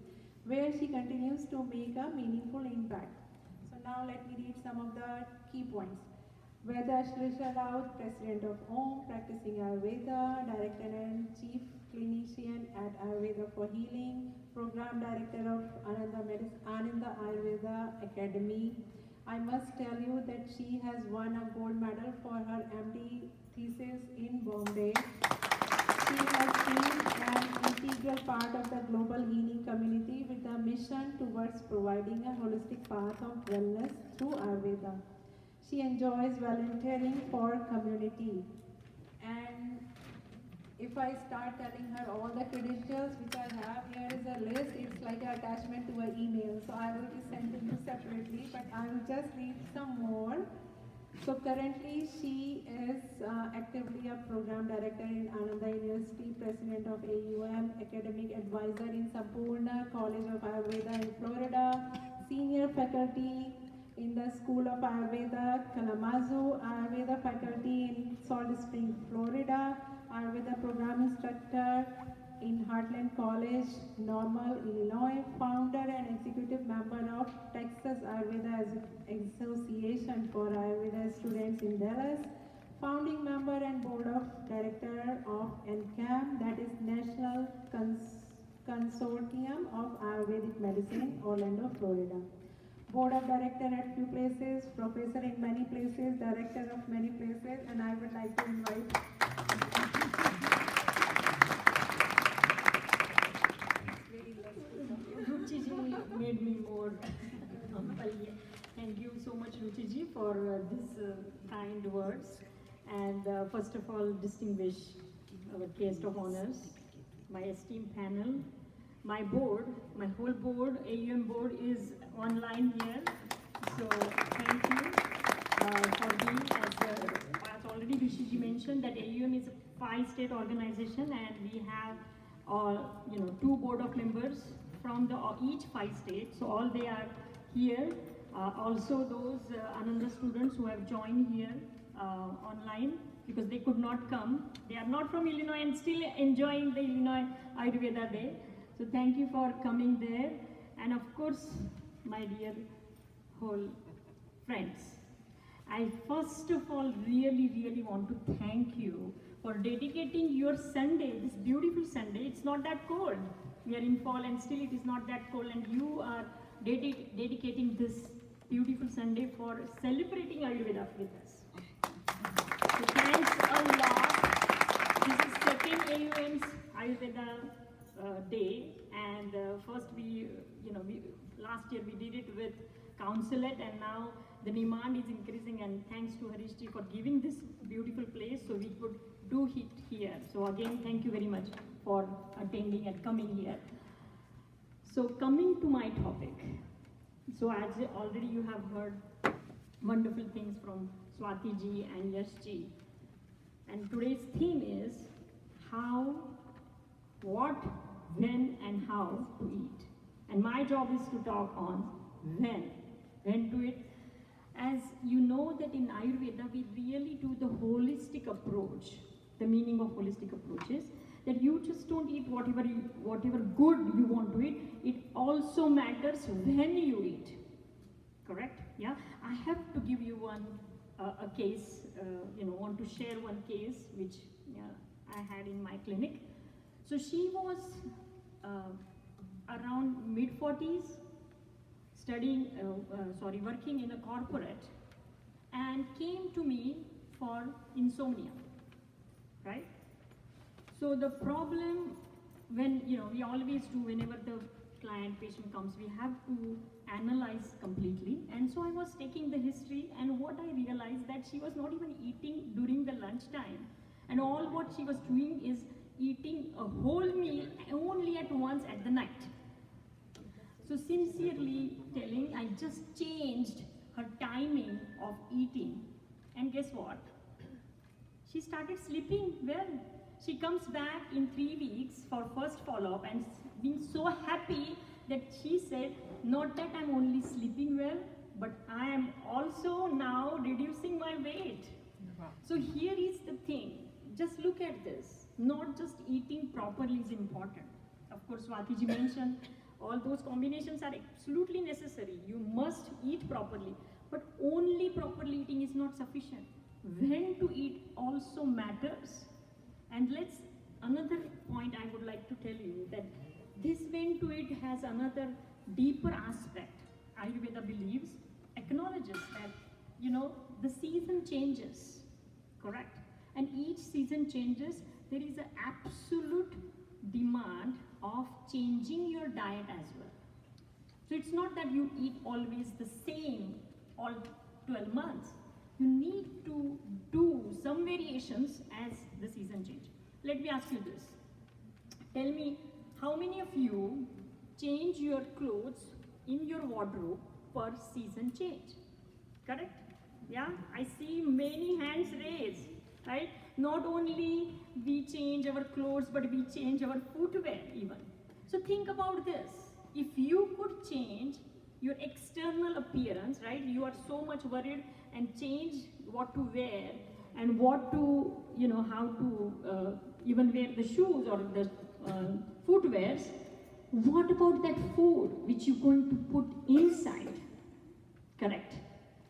where she continues to make a meaningful impact. So now let me read some of the key points. Vaidya Shlesha Raut, President of OM, practicing Ayurveda, Director and Chief Clinician at Ayurveda for Healing, Program Director of Ananda Ayurveda Academy. I must tell you that she has won a gold medal for her MD thesis in Bombay. She has been an integral part of the global healing community with a mission towards providing a holistic path of wellness through Ayurveda. She enjoys volunteering for community. And if I start telling her all the credentials which I have, here is a list. It's like an attachment to an email. So I will be sending you separately, but I will just read some more. So currently she is actively a program director in Ananda University, president of AUM, academic advisor in Sampurna College of Ayurveda in Florida, senior faculty in the School of Ayurveda, Kalamazoo, Ayurveda faculty in Salt Spring, Florida, Ayurveda program instructor in Heartland College, Normal, Illinois, founder and executive member of Texas Ayurveda Association for Ayurveda students in Dallas, founding member and board of director of NCAM, that is National Consortium of Ayurvedic Medicine, Orlando, Florida. Board of director at few places, professor in many places, director of many places, and I would like to invite Ruchi ji made me more Well, yeah. Thank you so much, Ruchiji, for these kind words. And first of all, distinguish our guest of honors, my esteemed panel, my board, my whole board, AUM board is online here. So thank you for being, as already Ruchiji mentioned, that AUM is a 5-state organization, and we have 2 board of members from each 5 states. So all they are here. Also those Ananda students who have joined here online because they could not come. They are not from Illinois and still enjoying the Illinois Ayurveda Day. So thank you for coming there. And of course, my dear whole friends, I first of all really want to thank you for dedicating your Sunday, this beautiful Sunday. It's not that cold. We are in fall and still it is not that cold, and you are dedicating this beautiful Sunday for celebrating Ayurveda with us. So thanks a lot. This is second AUM's Ayurveda Day, and first last year we did it with Consulate, and now the demand is increasing, and thanks to Harishji for giving this beautiful place so we could do it here. So again, thank you very much for attending and coming here. So coming to my topic. So as already you have heard wonderful things from Swati ji and Yash ji. And today's theme is how, what, when and how to eat. And my job is to talk on when to eat. As you know that in Ayurveda we really do the holistic approach. The meaning of holistic approach is that you just don't eat whatever good you want to eat. It also matters when you eat. Correct? Yeah. I have to give you a case. Want to share one case which I had in my clinic. So she was around mid-40s, working in a corporate, and came to me for insomnia. Right? So the problem, when we always do whenever the patient comes, we have to analyze completely. And so I was taking the history, and what I realized that she was not even eating during the lunchtime, and all what she was doing is eating a whole meal only at once at the night. So sincerely telling, I just changed her timing of eating, and guess what? She started sleeping well. She comes back in 3 weeks for first follow-up and being so happy that she said, not that I'm only sleeping well, but I am also now reducing my weight. Wow. So here is the thing, just look at this. Not just eating properly is important. Of course, Swatiji mentioned all those combinations are absolutely necessary. You must eat properly, but only properly eating is not sufficient. When to eat also matters. And another point I would like to tell you that this when to eat has another deeper aspect. Ayurveda believes, acknowledges that, the season changes, correct? And each season changes, there is an absolute demand of changing your diet as well. So it's not that you eat always the same all 12 months. You need to do some variations as the season changes. Let me ask you this. Tell me, how many of you change your clothes in your wardrobe per season change? Correct? Yeah, I see many hands raised, right? Not only we change our clothes, but we change our footwear even. So think about this. If you could change your external appearance, right? You are so much worried and change what to wear and what to, how to even wear the shoes or the footwears. What about that food which you're going to put inside? Correct?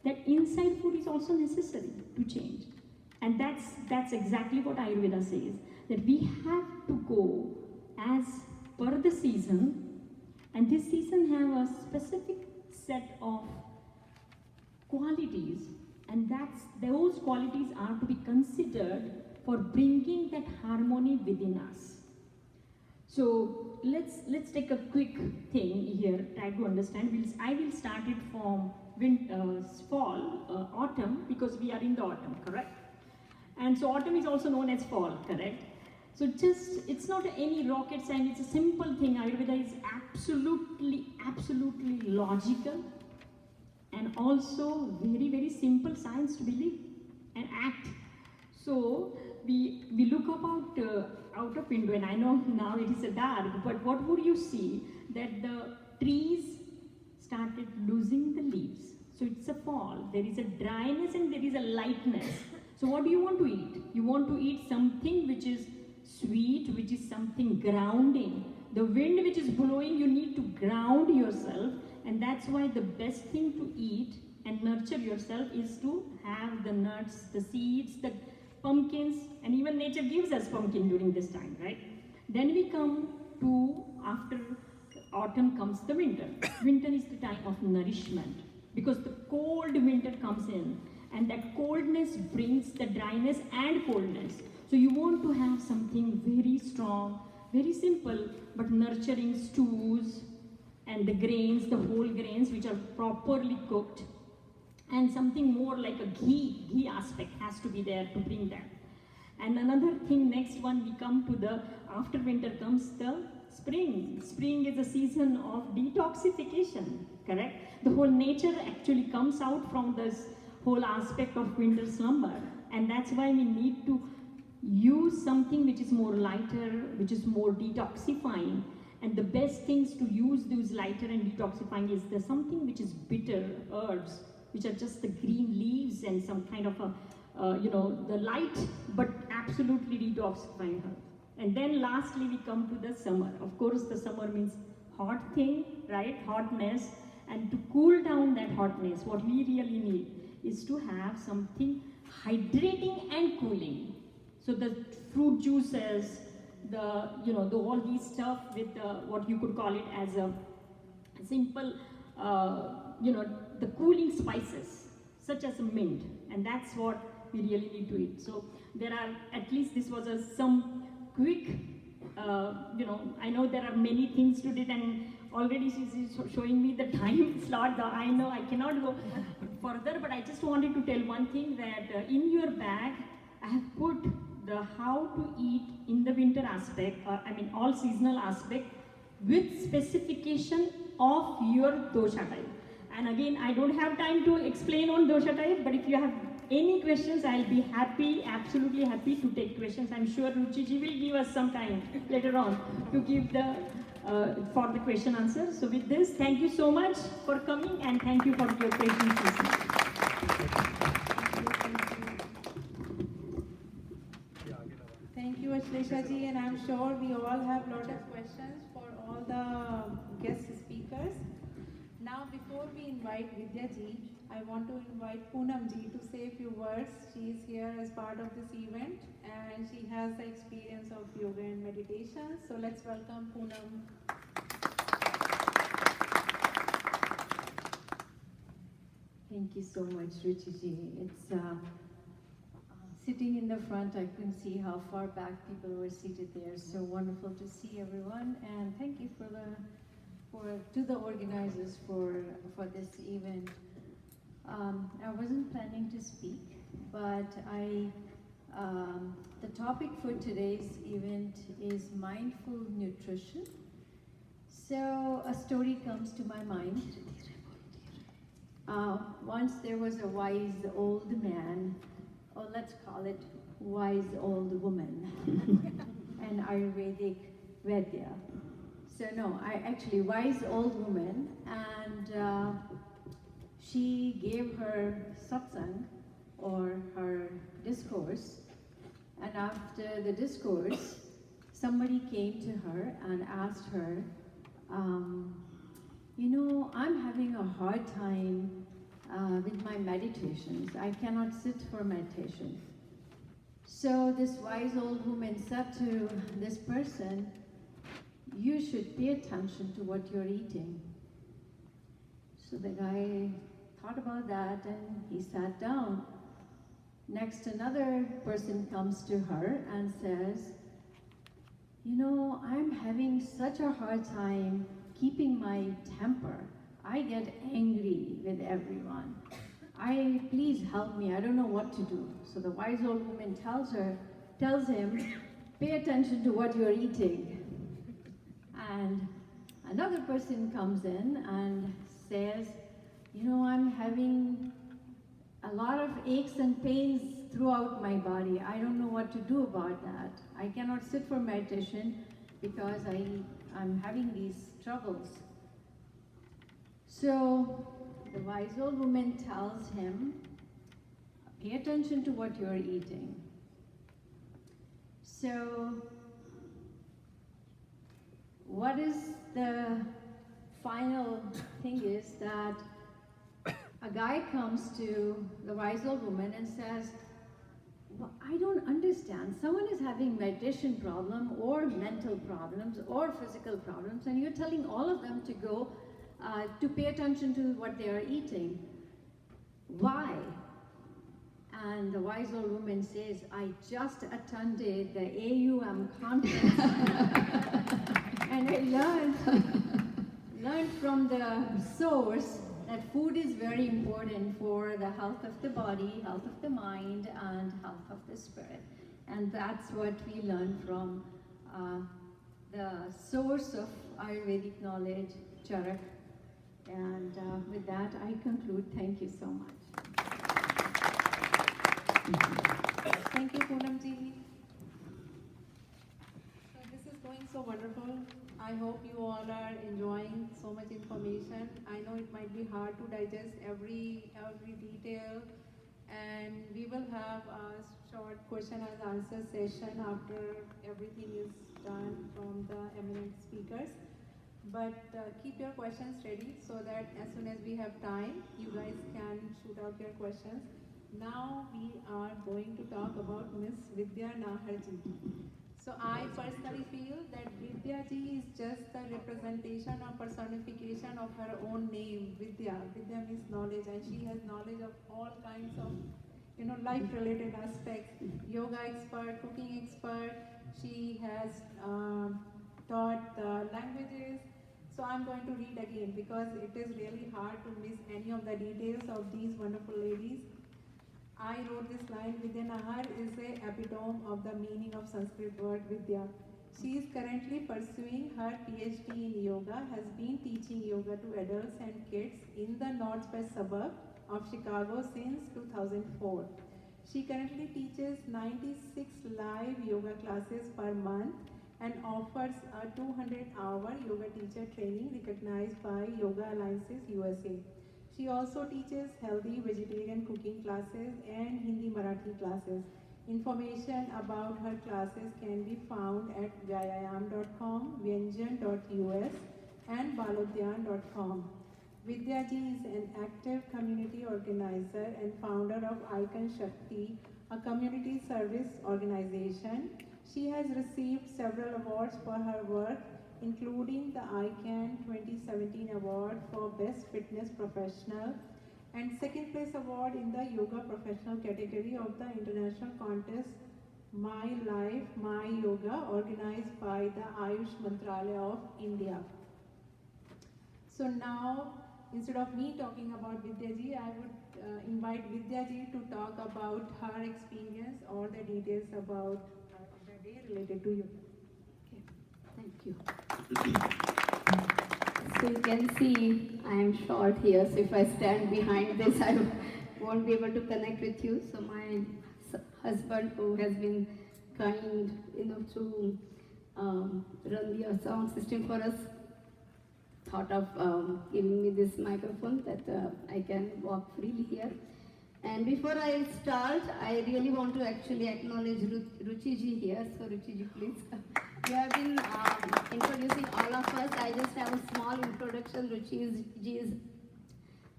That inside food is also necessary to change. And that's exactly what Ayurveda says, that we have to go as per the season, and this season have a specific set of qualities, and those qualities are to be considered for bringing that harmony within us. So let's take a quick thing here. try to understand. I will start it from fall, autumn, because we are in the autumn, correct? And so autumn is also known as fall, correct? So it's not any rocket science, it's a simple thing. Ayurveda is absolutely logical and also very, very simple science to believe and act. So we look about out of window, and I know now it is dark, but what would you see? That the trees started losing the leaves. So it's a fall. There is a dryness and there is a lightness. So what do you want to eat? You want to eat something which is sweet, which is something grounding. The wind which is blowing, you need to ground yourself, and that's why the best thing to eat and nurture yourself is to have the nuts, the seeds, the pumpkins, and even nature gives us pumpkin during this time, right? Then we come to, after autumn comes the winter. Winter is the time of nourishment, because the cold winter comes in, and that coldness brings the dryness and coldness. So you want to have something very strong, very simple, but nurturing stews, and the grains, the whole grains which are properly cooked, and something more like a ghee aspect has to be there to bring that. And another thing, next one, we come to the, after winter comes the spring. Spring is a season of detoxification, correct? The whole nature actually comes out from this whole aspect of winter slumber, and that's why we need to use something which is more lighter, which is more detoxifying. And the best things to use those lighter and detoxifying is the something which is bitter herbs, which are just the green leaves and some kind of a, the light, but absolutely detoxifying herb. And then lastly, we come to the summer. Of course, the summer means hot thing, right? Hotness. And to cool down that hotness, what we really need is to have something hydrating and cooling. So the fruit juices, all these stuff with what you could call it as a simple, the cooling spices, such as mint, and that's what we really need to eat. So there are, at least this was some quick, I know there are many things to it, and already she's showing me the time slot. I know I cannot go further, but I just wanted to tell one thing, that in your bag, I have put the how to eat in the winter aspect, all seasonal aspect, with specification of your dosha type. And again, I don't have time to explain on dosha type, but if you have any questions, I'll be happy, absolutely happy to take questions. I'm sure Ruchiji will give us some time later on to give the for the question answer. So with this, thank you so much for coming, and thank you for your patience listening. Thank you, Ashlesha ji, and I'm sure we all have a lot of questions for all the guest speakers. Now, before we invite Vidya ji, I want to invite Poonam ji to say a few words. She is here as part of this event, and she has the experience of yoga and meditation. So let's welcome Poonam. Thank you so much, Ruchiji. It's sitting in the front, I couldn't see how far back people were seated there. So wonderful to see everyone, and thank you to the organizers for this event. I wasn't planning to speak, but the topic for today's event is mindful nutrition. So a story comes to my mind. Once there was a wise old man, or let's call it wise old woman, an Ayurvedic Vedya. So no, actually wise old woman, and she gave her satsang, or her discourse, and after the discourse, somebody came to her and asked her, I'm having a hard time with my meditations. I cannot sit for meditation. So this wise old woman said to this person, you should pay attention to what you're eating. So the guy thought about that and he sat down. Next, another person comes to her and says, I'm having such a hard time keeping my temper. I get angry with everyone. Please help me, I don't know what to do. So the wise old woman tells him, pay attention to what you're eating. And another person comes in and says, I'm having a lot of aches and pains throughout my body. I don't know what to do about that. I cannot sit for meditation because I'm having these troubles. So the wise old woman tells him, pay attention to what you're eating. So what is the final thing is that a guy comes to the wise old woman and says, well, I don't understand. Someone is having meditation problem or mental problems or physical problems, and you're telling all of them to go to pay attention to what they are eating. Why? And the wise old woman says, I just attended the AUM conference and I learned from the source that food is very important for the health of the body, health of the mind, and health of the spirit. And that's what we learned from the source of Ayurvedic knowledge, Charak. And with that, I conclude. Thank you so much. Thank you, Poonamji. So this is going so wonderful. I hope you all are enjoying so much information. I know it might be hard to digest every detail, and we will have a short question and answer session after everything is done from the eminent speakers. But keep your questions ready so that as soon as we have time, you guys can shoot out your questions. Now we are going to talk about Miss Vidya Nahar ji. So I personally feel that Vidya ji is just the representation or personification of her own name, Vidya. Vidya means knowledge, and she has knowledge of all kinds of life-related aspects. Yoga expert, cooking expert. She has taught languages. So I'm going to read again because it is really hard to miss any of the details of these wonderful ladies. I wrote this line, Vidya Nahar is the epitome of the meaning of Sanskrit word Vidya. She is currently pursuing her PhD in yoga, has been teaching yoga to adults and kids in the northwest suburb of Chicago since 2004. She currently teaches 96 live yoga classes per month and offers a 200-hour yoga teacher training recognized by Yoga Alliances USA. She also teaches healthy vegetarian cooking classes and Hindi Marathi classes. Information about her classes can be found at vyayam.com, vyanjan.us and balodyan.com. Vidya ji is an active community organizer and founder of Icon Shakti, a community service organization. She has received several awards for her work, including the ICANN 2017 award for Best Fitness Professional and second place award in the Yoga Professional category of the international contest My Life, My Yoga, organized by the Ayush Mantralaya of India. So now, instead of me talking about Vidya ji, I would invite Vidya ji to talk about her experience or the details about the day related to yoga. Thank you. So you can see I am short here, so if I stand behind this, I won't be able to connect with you. So my husband, who has been kind enough to run the sound system for us, thought of giving me this microphone that I can walk freely here. And before I start, I really want to actually acknowledge Ruchi ji here. So Ruchi ji, please. You have been introducing all of us. I just have a small introduction. Ruchi ji is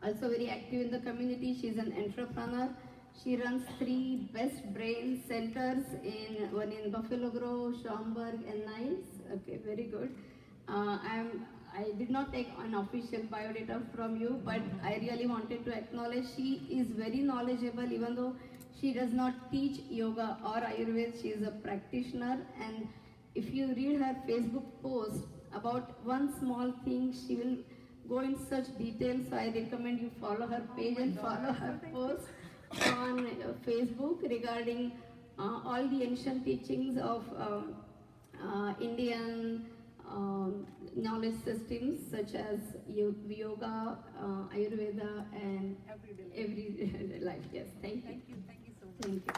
also very active in the community. She is an entrepreneur. She runs 3 best brain centers, one in Buffalo Grove, Schaumburg, and Niles. Okay, very good. I did not take an official biodata from you, but I really wanted to acknowledge she is very knowledgeable, even though she does not teach yoga or Ayurveda. She is a practitioner, and if you read her Facebook post, about one small thing. She will go in such detail, so I recommend you follow her page and follow her post on Facebook regarding all the ancient teachings of Indian knowledge systems such as yoga, Ayurveda, and everyday life. Yes, thank you. Thank you so much. Thank you.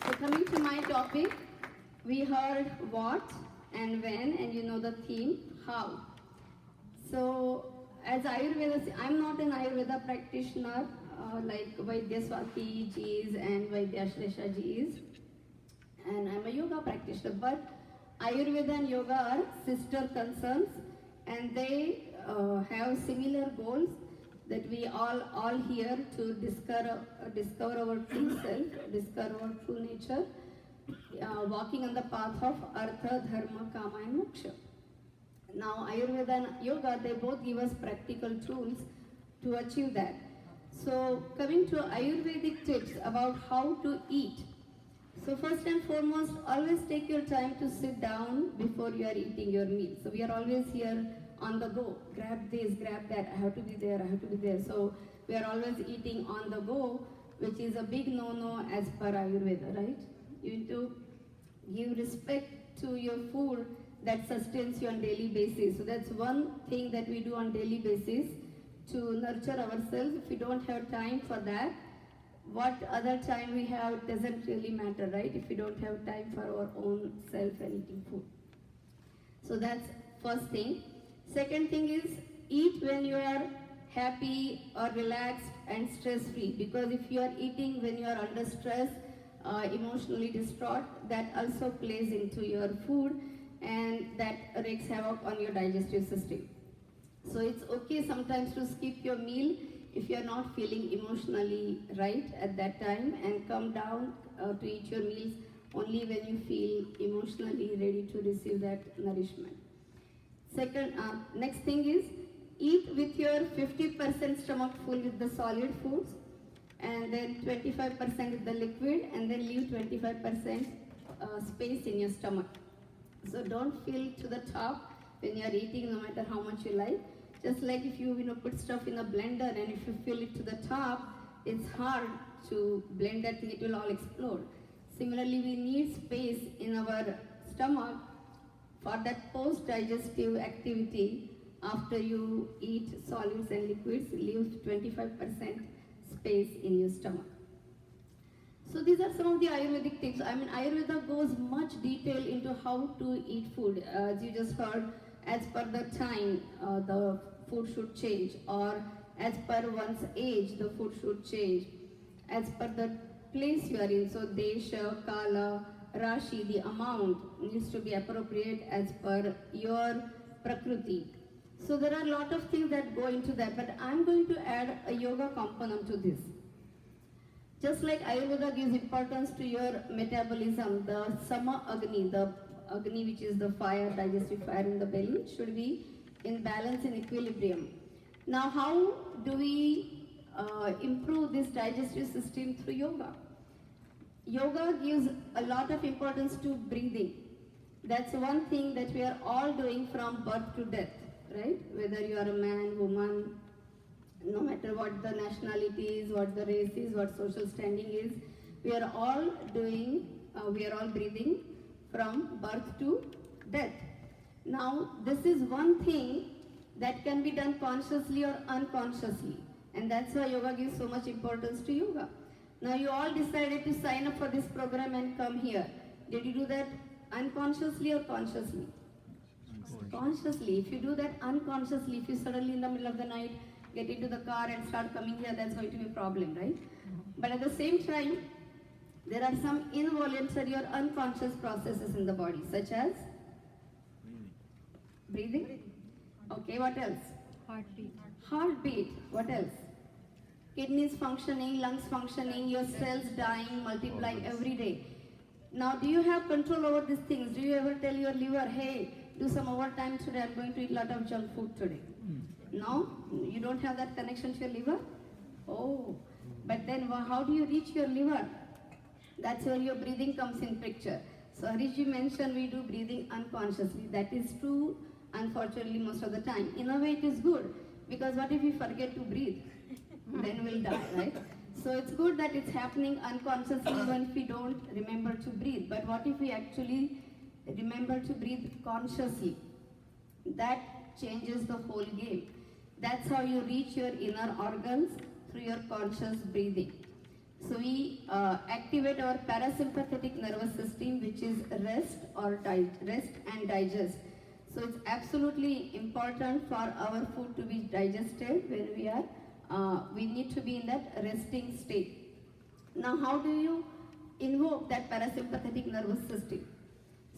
So coming to my topic, we heard what and when, and you know the theme, how. So as Ayurveda, I'm not an Ayurveda practitioner like Vaidya Swati ji is and Vaidya Shlesha ji is, and I'm a yoga practitioner, but Ayurveda and yoga are sister concerns, and they have similar goals that we all here to discover our true self, discover our true nature, walking on the path of Artha, Dharma, Kama and Moksha. Now Ayurveda and yoga, they both give us practical tools to achieve that. So coming to Ayurvedic tips about how to eat. So first and foremost, always take your time to sit down before you are eating your meal. So we are always here on the go. Grab this, grab that, I have to be there, I have to be there. So we are always eating on the go, which is a big no-no as per Ayurveda, right? You need to give respect to your food that sustains you on daily basis. So that's one thing that we do on daily basis to nurture ourselves. If we don't have time for that, what other time we have doesn't really matter, right? If we don't have time for our own self and eating food. So that's first thing. Second thing is, eat when you are happy or relaxed and stress-free, because if you are eating when you are under stress, emotionally distraught, that also plays into your food and that wreaks havoc on your digestive system. So it's okay sometimes to skip your meal if you are not feeling emotionally right at that time, and come down to eat your meals only when you feel emotionally ready to receive that nourishment. Second, next thing is, eat with your 50% stomach full with the solid foods, and then 25% with the liquid, and then leave 25% space in your stomach. So don't fill to the top when you are eating, no matter how much you like. Just like if you put stuff in a blender, and if you fill it to the top, it's hard to blend that thing, it will all explode. Similarly, we need space in our stomach for that post-digestive activity. After you eat solids and liquids, leave 25% space in your stomach. So these are some of the Ayurvedic tips. I mean, Ayurveda goes much detail into how to eat food. As you just heard, as per the time, the food should change, or as per one's age, the food should change. As per the place you are in, so Desha, Kala, Rashi, the amount needs to be appropriate as per your Prakriti. So there are a lot of things that go into that, but I'm going to add a yoga component to this. Just like Ayurveda gives importance to your metabolism, the Sama Agni, the Agni which is the fire, digestive fire in the belly, should be in balance and equilibrium. Now how do we improve this digestive system through yoga? Yoga gives a lot of importance to breathing. That's one thing that we are all doing from birth to death, right? Whether you are a man, woman, no matter what the nationality is, what the race is, what social standing is, we are all doing, we are all breathing from birth to death. Now, this is one thing that can be done consciously or unconsciously, and that's why yoga gives so much importance to yoga. Now, you all decided to sign up for this program and come here. Did you do that unconsciously or consciously? Consciously. If you do that unconsciously, if you suddenly in the middle of the night get into the car and start coming here, that's going to be a problem, right? But at the same time, there are some involuntary or unconscious processes in the body, such as breathing. Okay, what else? Heartbeat. Heartbeat. What else? Kidneys functioning, lungs functioning, your cells dying, multiplying every day. Now, do you have control over these things? Do you ever tell your liver, hey, do some overtime today, I'm going to eat a lot of junk food today? No? You don't have that connection to your liver? Oh, but then how do you reach your liver? That's where your breathing comes in picture. So Harishji mentioned we do breathing unconsciously. That is true, unfortunately, most of the time. In a way, it is good, because what if we forget to breathe? Then we'll die, right? So it's good that it's happening unconsciously even if we don't remember to breathe. But what if we actually remember to breathe consciously? That changes the whole game. That's how you reach your inner organs, through your conscious breathing. So we activate our parasympathetic nervous system, which is rest and digest. So it's absolutely important for our food to be digested when we need to be in that resting state. Now, how do you invoke that parasympathetic nervous system?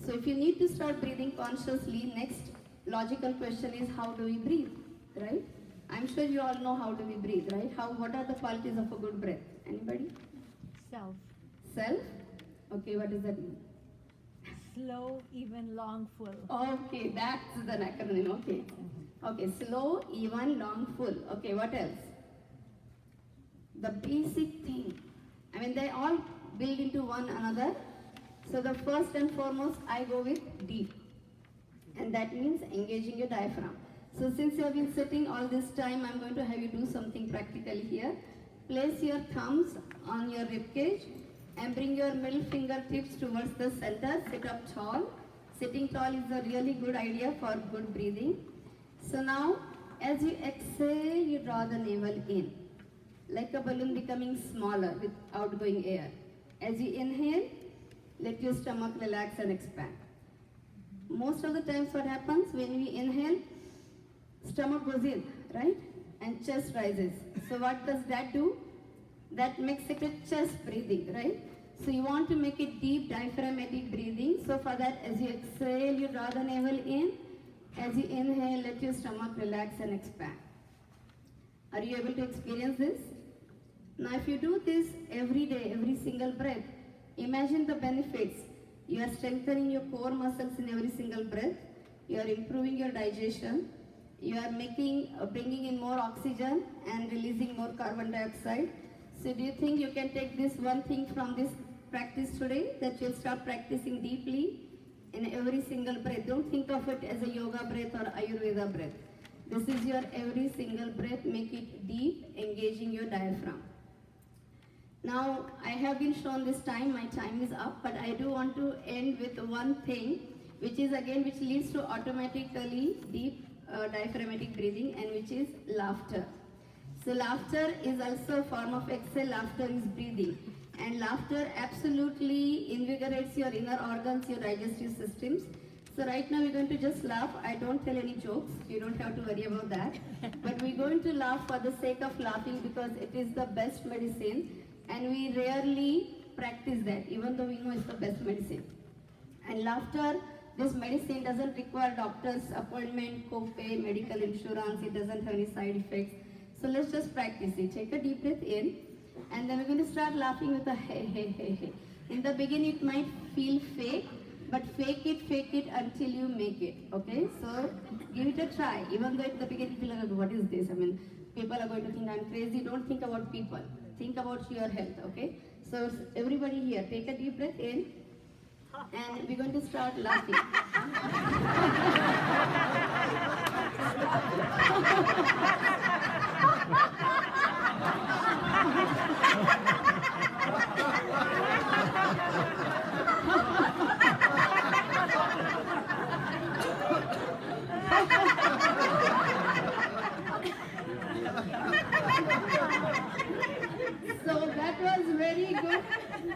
So if you need to start breathing consciously, next logical question is, how do we breathe, right? I'm sure you all know how do we breathe, right? What are the qualities of a good breath? Anybody? Self. Self? Okay, what does that mean? Slow, even, long, full. Okay, that's the acronym, okay. Okay, slow, even, long, full. Okay, what else? The basic thing. I mean, they all build into one another. So the first and foremost, I go with deep. And that means engaging your diaphragm. So since you have been sitting all this time, I'm going to have you do something practical here. Place your thumbs on your ribcage and bring your middle fingertips towards the center. Sit up tall. Sitting tall is a really good idea for good breathing. So now, as you exhale, you draw the navel in, like a balloon becoming smaller with outgoing air. As you inhale, let your stomach relax and expand. Most of the times what happens when we inhale, stomach goes in, right? And chest rises. So what does that do? That makes it a chest breathing, right? So you want to make it deep diaphragmatic breathing. So for that, as you exhale, you draw the navel in. As you inhale, let your stomach relax and expand. Are you able to experience this? Now if you do this every day, every single breath, imagine the benefits. You are strengthening your core muscles in every single breath. You are improving your digestion. You are bringing in more oxygen and releasing more carbon dioxide. So do you think you can take this one thing from this practice today, that you'll start practicing deeply in every single breath? Don't think of it as a yoga breath or Ayurveda breath. This is your every single breath. Make it deep, engaging your diaphragm. Now, I have been shown this time, my time is up, but I do want to end with one thing, which leads to automatically deep diaphragmatic breathing, and which is laughter. So laughter is also a form of exhale. Laughter is breathing, and laughter absolutely invigorates your inner organs, your digestive systems. So right now we're going to just laugh. I don't tell any jokes, you don't have to worry about that. But we're going to laugh for the sake of laughing, because it is the best medicine, and we rarely practice that, even though we know it's the best medicine. And laughter, this medicine doesn't require doctor's appointment, co-pay, medical insurance. It doesn't have any side effects. So let's just practice it. Take a deep breath in, and then we're going to start laughing with a hey, hey, hey, hey. In the beginning, it might feel fake, but fake it until you make it, okay? So give it a try. Even though at the beginning you feel like, what is this? I mean, people are going to think I'm crazy. Don't think about people. Think about your health, okay? So everybody here, take a deep breath in, and we're going to start laughing. So that was very good.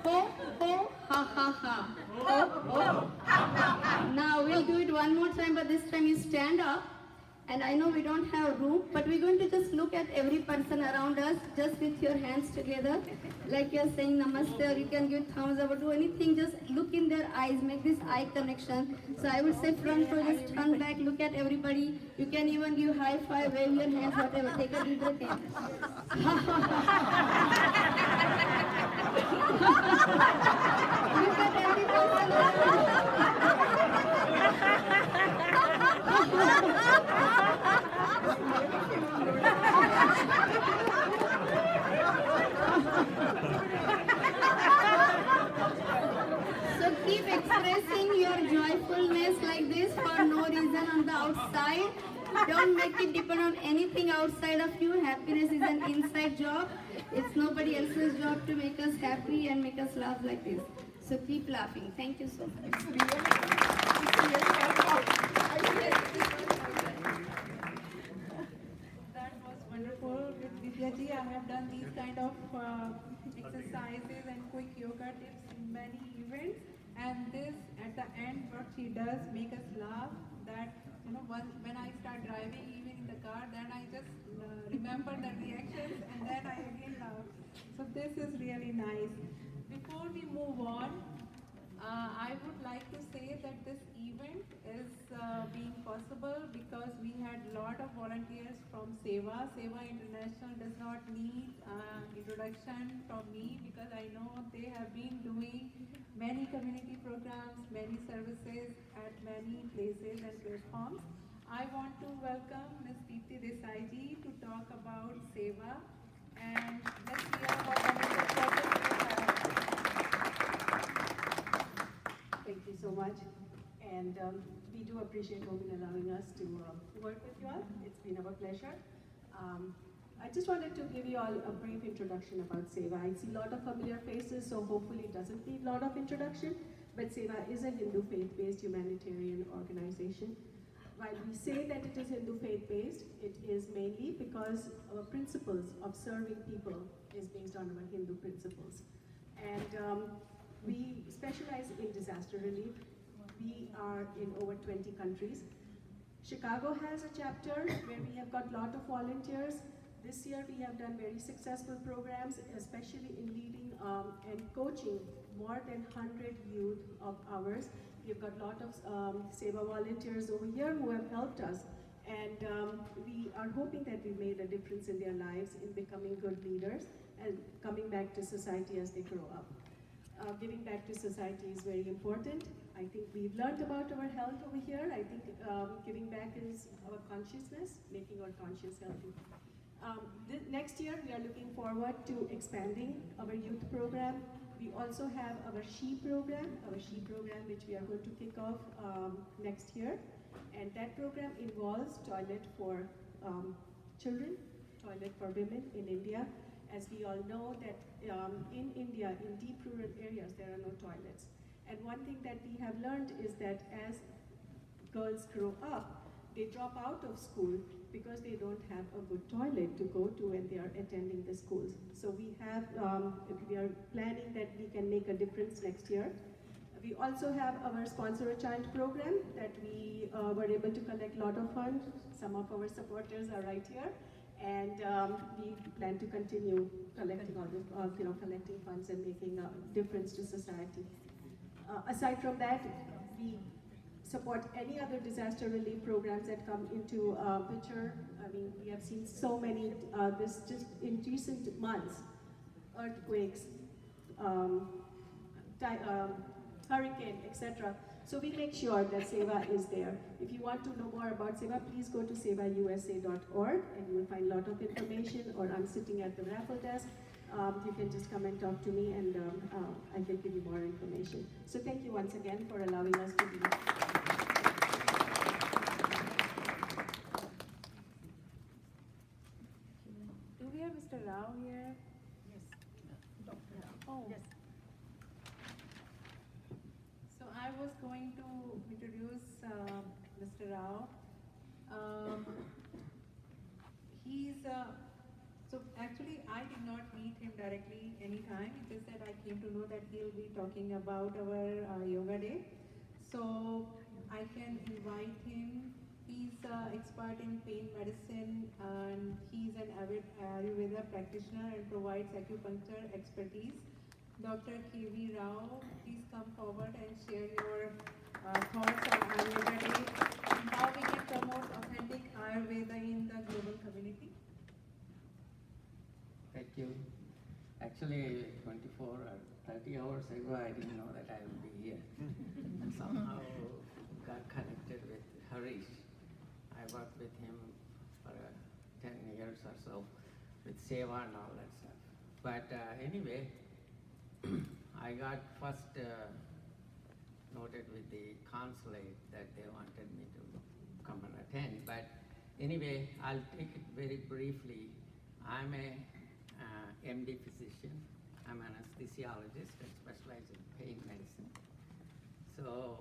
Ho, ho, ha, ha, ha. Ho, ho, ha, ha, ha. Now we'll do it one more time, but this time you stand up. And I know we don't have room, but we're going to just look at every person around us, just with your hands together, like you're saying namaste, or you can give thumbs up or do anything. Just look in their eyes, make this eye connection. So I would say front row, just turn back, look at everybody. You can even give high five, wave your hands, whatever. Take a deep breath in. Look at every person around us. So keep expressing outside. Don't make it depend on anything outside of you. Happiness is an inside job. It's nobody else's job to make us happy and make us laugh like this. So keep laughing. Thank you so much. That was wonderful with Vidyaji. I have done these kind of exercises and quick yoga tips in many events. And this, at the end, what she does make us laugh. That, when I start driving, even in the car, then I just remember the reactions and then I again laugh. So this is really nice. Before we move on, I would like to say that this event is being possible because we had a lot of volunteers from SEVA. SEVA International does not need introduction from me because I know they have been doing many community programs, many services at many places and platforms. I want to welcome Ms. Deepti Desai ji to talk about SEVA, and let's hear what wonderful project you have. Thank you so much, and we do appreciate Hogan allowing us to work with you all. It's been our pleasure. I just wanted to give you all a brief introduction about SEVA. I see a lot of familiar faces, so hopefully it doesn't need a lot of introduction, but SEVA is a Hindu faith-based humanitarian organization. While we say that it is Hindu faith-based, it is mainly because our principles of serving people is based on our Hindu principles. And we specialize in disaster relief. We are in over 20 countries. Chicago has a chapter where we have got a lot of volunteers. This year we have done very successful programs, especially in leading and coaching more than 100 youth of ours. We've got a lot of SEVA volunteers over here who have helped us. And we are hoping that we made a difference in their lives in becoming good leaders and coming back to society as they grow up. Giving back to society is very important. I think we've learned about our health over here. I think giving back is our consciousness, making our conscience healthy. Next year, we are looking forward to expanding our youth program. We also have our SHE program, which we are going to kick off next year. And that program involves toilet for children, toilet for women in India. As we all know that in India, in deep rural areas, there are no toilets. And one thing that we have learned is that as girls grow up, they drop out of school because they don't have a good toilet to go to when they are attending the schools. So we are planning that we can make a difference next year. We also have our Sponsor a Child program that we were able to collect a lot of funds. Some of our supporters are right here. And we plan to continue collecting all the, collecting funds and making a difference to society. Aside from that, we support any other disaster relief programs that come into picture. I mean, we have seen so many, just in recent months, earthquakes, hurricane, etc. So we make sure that SEVA is there. If you want to know more about SEVA, please go to sevausa.org and you will find a lot of information, or I'm sitting at the raffle desk. You can just come and talk to me and I can give you more information. So thank you once again for allowing us to be here. Do we have Mr. Rao here? Yes. Dr. Oh. Yes. So I was going to introduce Mr. Rao. So actually I did not meet him directly anytime. It's just that I came to know that he'll be talking about our yoga day. So I can invite him. He's an expert in pain medicine and he's an avid Ayurveda practitioner and provides acupuncture expertise. Dr. K.V. Rao, please come forward and share your thoughts on Ayurveda Day and how we can promote authentic Ayurveda in the global community. Thank you. Actually, 24 or 30 hours ago, I didn't know that I would be here. Somehow got connected with Harish. I worked with him for 10 years or so with SEVA and all that stuff. But anyway, I got first noted with the consulate that they wanted me to come and attend. But anyway, I'll take it very briefly. I'm a MD physician. I'm an anesthesiologist and specialize in pain medicine. So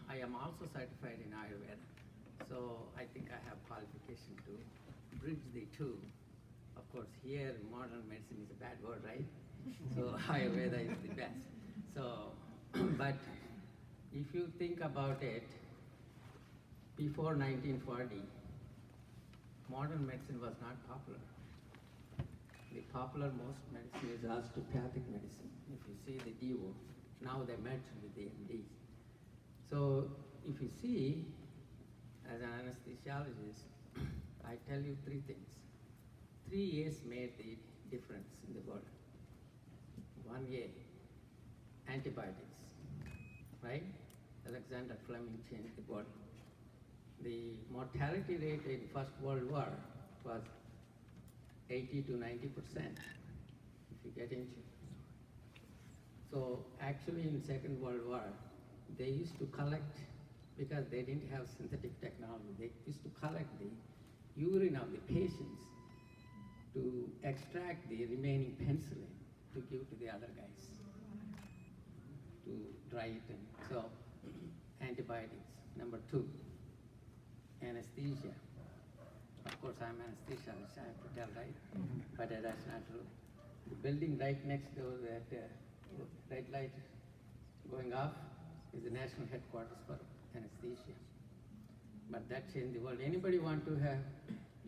I am also certified in Ayurveda. So I think I have qualification to bridge the two. Of course, here modern medicine is a bad word, right? So Ayurveda is the best. So, but if you think about it, before 1940, modern medicine was not popular. The popular most medicine is osteopathic medicine. If you see the DO, now they merged with the MDs. So if you see, as an anesthesiologist, I tell you three things. 3 years made the difference in the world. 1 year, antibiotics, right? Alexander Fleming changed the world. The mortality rate in First World War was 80 to 90%, if you get into it. So actually in Second World War, they used to collect, because they didn't have synthetic technology, they used to collect the urine of the patients to extract the remaining penicillin to give to the other guys, to dry it. And so antibiotics. Number 2, anesthesia. Of course, I'm an anesthesiologist, I have to tell, right? But that's not true. The building right next door, that red light going off, is the national headquarters for anesthesia. But that changed the world. Anybody want to have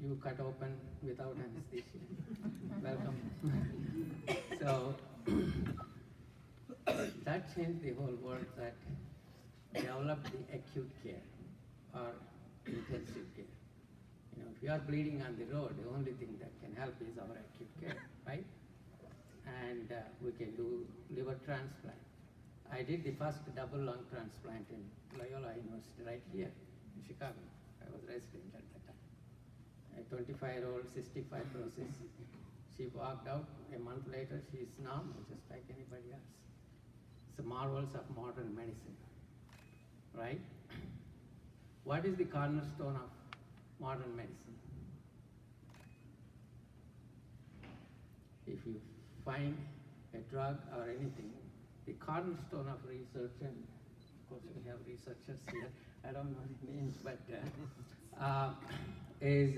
you cut open without anesthesia? Welcome. So that changed the whole world, that developed the acute care or intensive care. You know, if you are bleeding on the road, the only thing that can help is our acute care, right? And we can do liver transplant. I did the first double lung transplant in Loyola University right here in Chicago. I was resident at that time. A 25-year-old cystic fibrosis. She walked out a month later, she's normal, just like anybody else. It's the marvels of modern medicine, right? What is the cornerstone of modern medicine? If you find a drug or anything, the cornerstone of research, and of course we have researchers here, I don't know the names, but is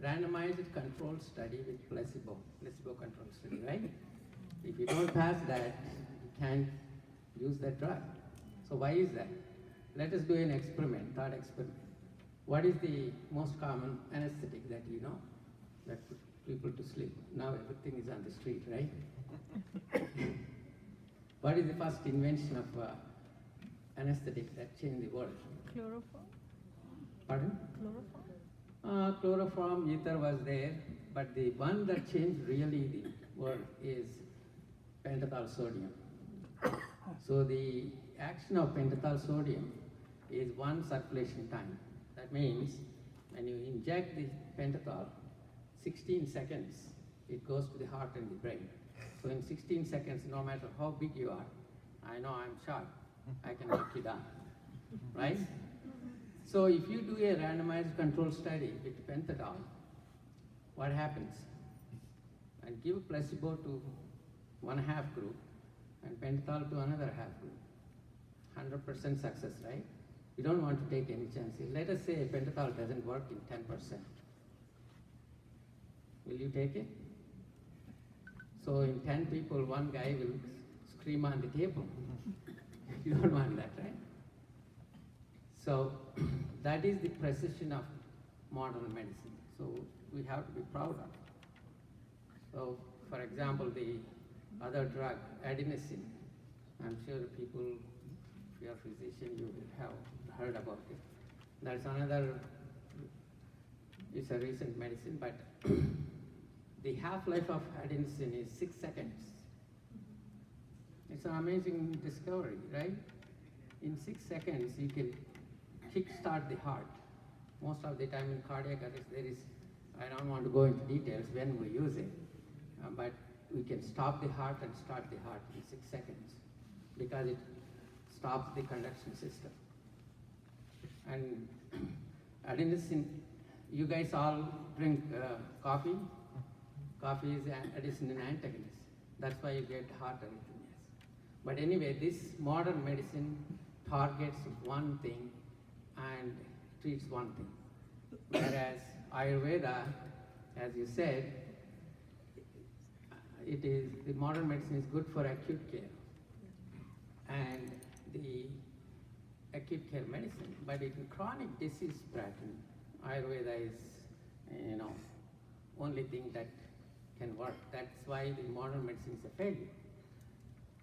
randomized controlled study with placebo controlled study, right? If you don't pass that, you can't use that drug. So why is that? Let us do an experiment, thought experiment. What is the most common anesthetic that you know that put people to sleep? Now everything is on the street, right? What is the first invention of anesthetic that changed the world? Chloroform? Pardon? Chloroform? Chloroform, ether was there, but the one that changed really the world is pentothal sodium. So the action of pentothal sodium is 1 circulation time. That means when you inject the pentothal, 16 seconds, it goes to the heart and the brain. So in 16 seconds, no matter how big you are, I know I'm short, I can knock you down, right? So if you do a randomized control study with pentothal, what happens? And give placebo to one half group and pentothal to another half group. 100% success, right? You don't want to take any chances. Let us say pentothal doesn't work in 10%. Will you take it? So in 10 people, one guy will scream on the table. You don't want that, right? So that is the precision of modern medicine. So we have to be proud of it. So for example, the other drug, adenosine, I'm sure people, if you are a physician, you will have heard about it. That's another, it's a recent medicine, but the half-life of adenosine is 6 seconds. It's an amazing discovery, right? In 6 seconds, you can kickstart the heart. Most of the time in cardiac arrest, there is, I don't want to go into details when we use it, but we can stop the heart and start the heart in 6 seconds because it stops the conduction system. And adenosine, you guys all drink coffee. Coffee is an adenosine antagonist. That's why you get heart arrhythmias. But anyway, this modern medicine targets one thing and treats one thing. Whereas Ayurveda, as you said, the modern medicine is good for acute care. And the acute care medicine, but in chronic disease pattern, Ayurveda is, only thing that can work. That's why the modern medicine is a failure.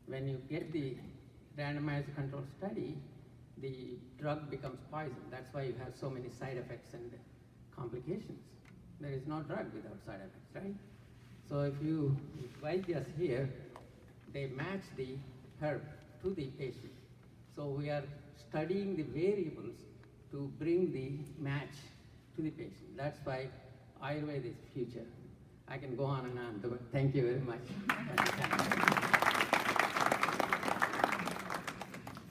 When you get the randomized control study, the drug becomes poison. That's why you have so many side effects and complications. There is no drug without side effects, right? So if Vaidyas here, they match the herb to the patient. So we are studying the variables to bring the match to the patient. That's why Ayurveda is future. I can go on and on, but thank you very much.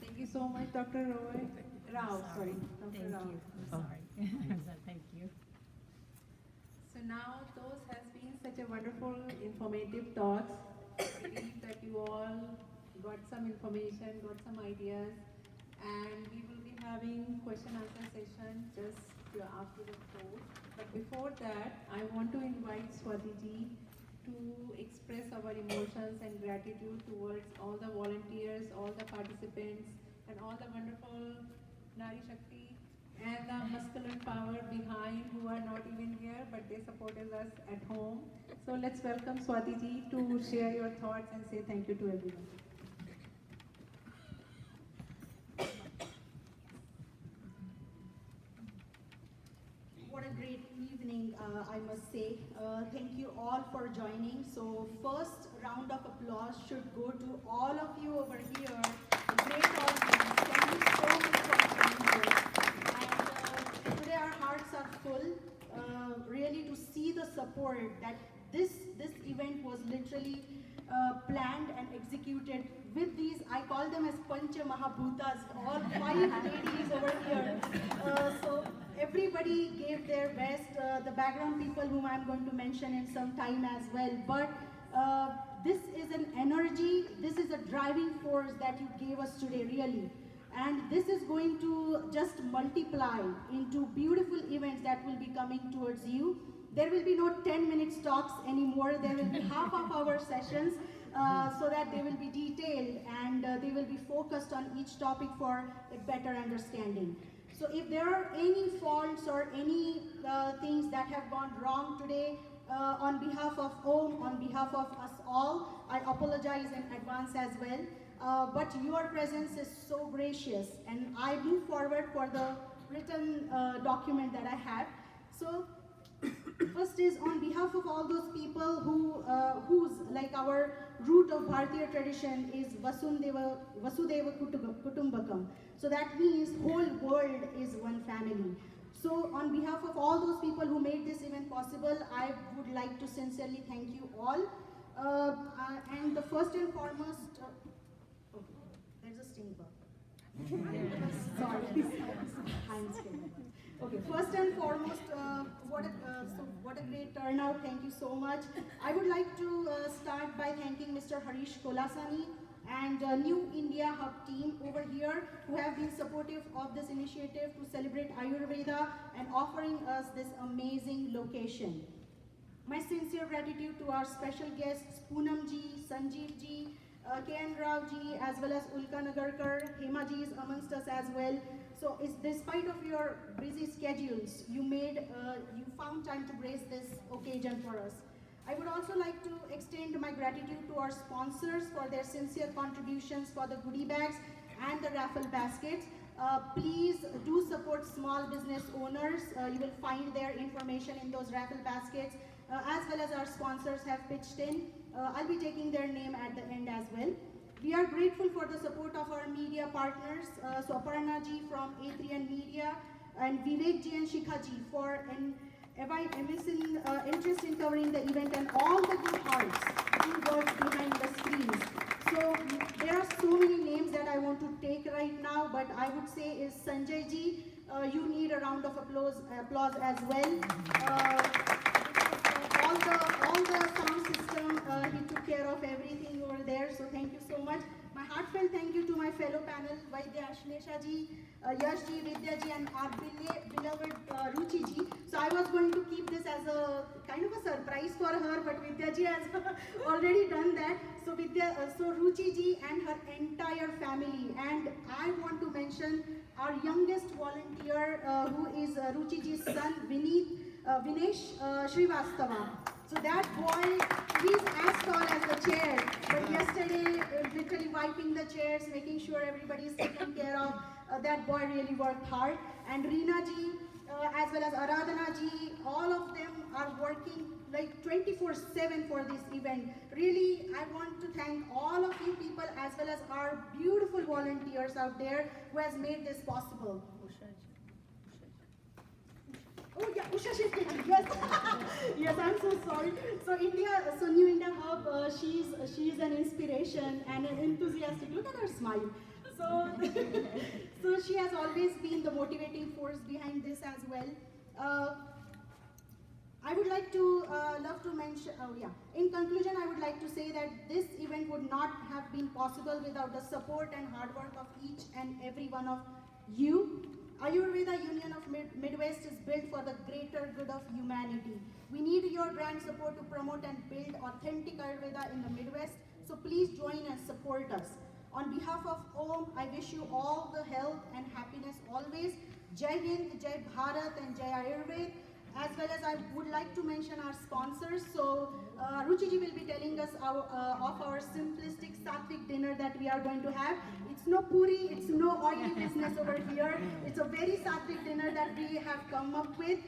Thank you so much, Dr. Rao. Sorry, Dr. Rao. Sorry. Thank you. So now those has been such a wonderful, informative talks. I believe that you all got some information, got some ideas, and we will be having question-answer session just after the talk. But before that, I want to invite Swati ji to express our emotions and gratitude towards all the volunteers, all the participants, and all the wonderful Nari Shakti and the muscular power behind who are not even here, but they supported us at home. So let's welcome Swati ji to share your thoughts and say thank you to everyone. What a great evening, I must say. Thank you all for joining. So first round of applause should go to all of you over here. A great audience. Thank you so much for being here. And today our hearts are full, really to see the support that this event was literally planned and executed with these, I call them as Pancha Mahabhutas, all 5 ladies over here. So everybody gave their best, the background people whom I'm going to mention in some time as well. But this is an energy, this is a driving force that you gave us today, really. And this is going to just multiply into beautiful events that will be coming towards you. There will be no 10-minute talks anymore. There will be half-hour sessions so that they will be detailed and they will be focused on each topic for a better understanding. So if there are any faults or any things that have gone wrong today, on behalf of OM, on behalf of us all, I apologize in advance as well. But your presence is so gracious, and I move forward for the written document that I have. So first is on behalf of all those people whose, like our root of Bharatiya tradition is Vasudeva Kutumbakam. So that means whole world is one family. So on behalf of all those people who made this event possible, I would like to sincerely thank you all. And the first and foremost, there's a sting bug. Sorry, I'm scared. Okay, first and foremost, what a great turnout. Thank you so much. I would like to start by thanking Mr. Harish Kolasani and New India Hub team over here who have been supportive of this initiative to celebrate Ayurveda and offering us this amazing location. My sincere gratitude to our special guests Poonam ji, Sanjeev ji, K.N. Rao ji, as well as Ulka Nagarkar. Hema ji is amongst us as well. So despite of your busy schedules, you found time to grace this occasion for us. I would also like to extend my gratitude to our sponsors for their sincere contributions for the goodie bags and the raffle baskets. Please do support small business owners. You will find their information in those raffle baskets, as well as our sponsors have pitched in. I'll be taking their name at the end as well. We are grateful for the support of our media partners, so Aparna ji from A3N Media, and Vivek ji and Shikha ji for an interest in covering the event, and all the good hearts who work behind the screens. So there are so many names that I want to take right now, but I would say is Sanjay ji, you need a round of applause as well. All the sound system, he took care of everything over there, so thank you so much. My heartfelt thank you to my fellow panel, Vaidya Ashlesha ji, Yash ji, Vidya ji, and our beloved Ruchi ji. So I was going to keep this as a kind of a surprise for her, but Vidya ji has already done that. So Ruchi ji and her entire family, and I want to mention our youngest volunteer, who is Ruchi ji's son, Vinesh Srivastava. So that boy, he's as tall as the chair, but yesterday, literally wiping the chairs, making sure everybody's taken care of, that boy really worked hard. And Reena ji, as well as Aradhana ji, all of them are working like 24/7 for this event. Really, I want to thank all of you people as well as our beautiful volunteers out there who has made this possible. Oh yeah, Usha Shifty, yes. Yes, I'm so sorry. So New India Hub, she's an inspiration and an enthusiastic. Look at her smile. So she has always been the motivating force behind this as well. I would like to love to mention. In conclusion, I would like to say that this event would not have been possible without the support and hard work of each and every one of you. Ayurveda Union of Midwest is built for the greater good of humanity. We need your grand support to promote and build authentic Ayurveda in the Midwest. So please join and support us. On behalf of OM, I wish you all the health and happiness always. Jai Hind, Jai Bharat, and Jai Ayurveda. As well as I would like to mention our sponsors. So Ruchi ji will be telling us of our simplistic sattvic dinner that we are going to have. It's no puri, it's no oily business over here. It's a very sattvic dinner that we have come up with.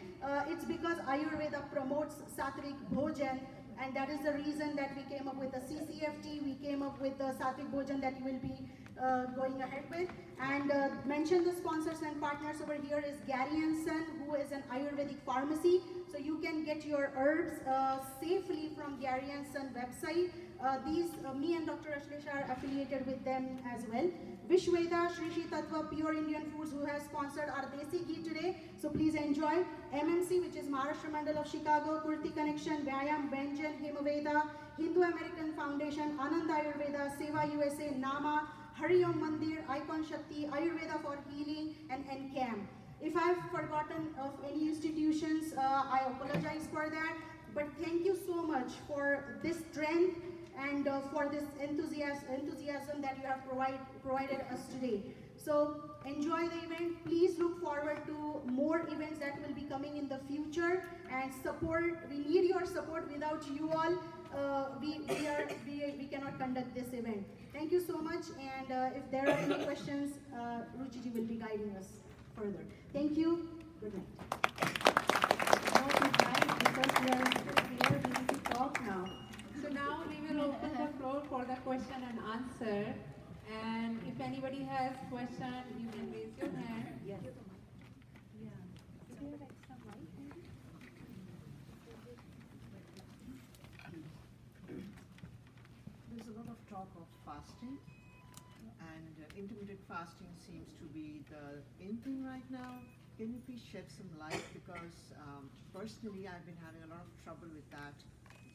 It's because Ayurveda promotes sattvic bhojan, and that is the reason that we came up with the CCFT. We came up with the sattvic bhojan that you will be going ahead with. And mention the sponsors and partners over here is Gary & Son, who is an Ayurvedic pharmacy. So you can get your herbs safely from Gary & Son website. Me and Dr. Ashlesha are affiliated with them as well. Vishveda, Shri Shri Tattva, Pure Indian Foods, who has sponsored our Desi Ghee today. So please enjoy. MMC, which is Maharashtra Mandal of Chicago, Kurti Connection, Vyayam, Benjan, Himaveda, Hindu American Foundation, Anand Ayurveda, Seva USA, Nama, Hari Om Mandir, Icon Shakti, Ayurveda for Healing, and NCAM. If I've forgotten of any institutions, I apologize for that. But thank you so much for this strength and for this enthusiasm that you have provided us today. So enjoy the event. Please look forward to more events that will be coming in the future, and support. We need your support. Without you all, we cannot conduct this event. Thank you so much, and if there are any questions, Ruchi ji will be guiding us further. Thank you. Good night. Because we are still here, we need to talk now. So now we will open the floor for the question and answer. And if anybody has question, you can raise your hand. Yes. There's a lot of talk of fasting, and intermittent fasting seems to be the in thing right now. Can you please shed some light, because personally I've been having a lot of trouble with that.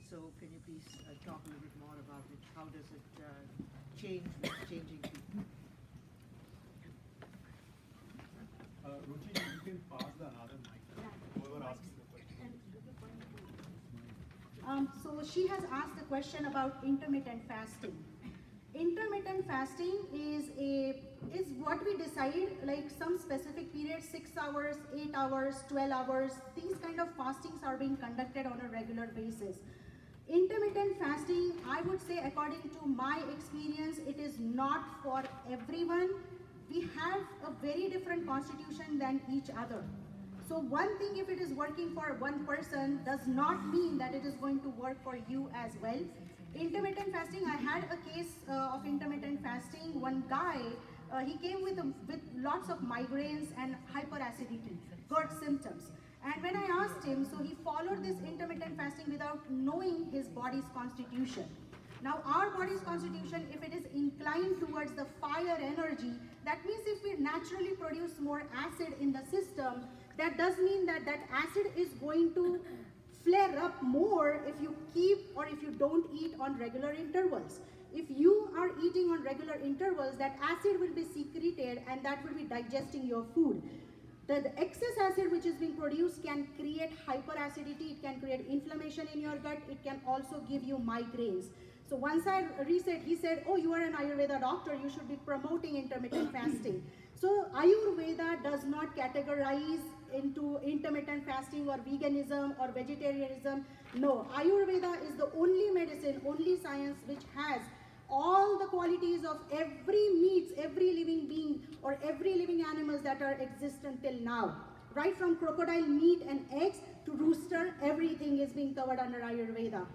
So can you please talk a little bit more about it? How does it change with changing people? Ruchi, you can pass the another mic. Whoever asks the question. So she has asked a question about intermittent fasting. Intermittent fasting is what we decide, like some specific periods, 6 hours, 8 hours, 12 hours. These kind of fastings are being conducted on a regular basis. Intermittent fasting, I would say, according to my experience, it is not for everyone. We have a very different constitution than each other. So one thing, if it is working for one person, does not mean that it is going to work for you as well. Intermittent fasting, I had a case of intermittent fasting. One guy, he came with lots of migraines and hyperacidity, GERD symptoms. And when I asked him, so he followed this intermittent fasting without knowing his body's constitution. Now our body's constitution, if it is inclined towards the fire energy, that means if we naturally produce more acid in the system, that does mean that that acid is going to flare up more if you keep or if you don't eat on regular intervals. If you are eating on regular intervals, that acid will be secreted and that will be digesting your food. The excess acid which is being produced can create hyperacidity, it can create inflammation in your gut, it can also give you migraines. So once I researched, he said, oh, you are an Ayurveda doctor, you should be promoting intermittent fasting. So Ayurveda does not categorize into intermittent fasting or veganism or vegetarianism. No, Ayurveda is the only medicine, only science which has all the qualities of every meats, every living being or every living animals that are existent till now. Right from crocodile meat and eggs to rooster, everything is being covered under Ayurveda.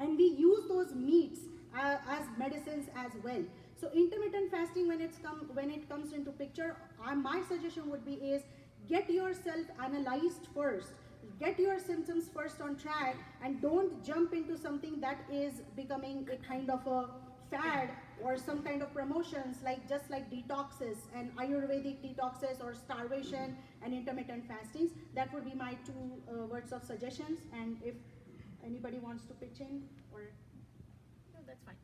And we use those meats as medicines as well. So intermittent fasting, when it comes into picture, my suggestion would be is get yourself analyzed first. Get your symptoms first on track and don't jump into something that is becoming a kind of a fad or some kind of promotions just like detoxes and Ayurvedic detoxes or starvation and intermittent fastings. That would be my two words of suggestions, and if anybody wants to pitch in or... No, that's fine.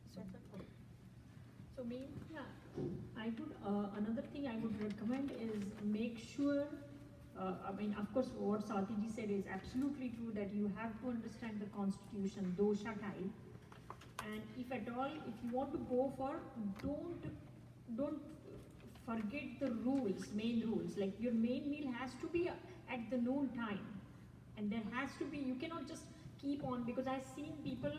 So me, yeah, I would, another thing I would recommend is make sure, I mean, of course, what Swatiji said is absolutely true, that you have to understand the constitution, dosha type. And if at all, if you want to go for, don't forget the rules, main rules. Like your main meal has to be at the noon time. And there has to be, you cannot just keep on, because I've seen people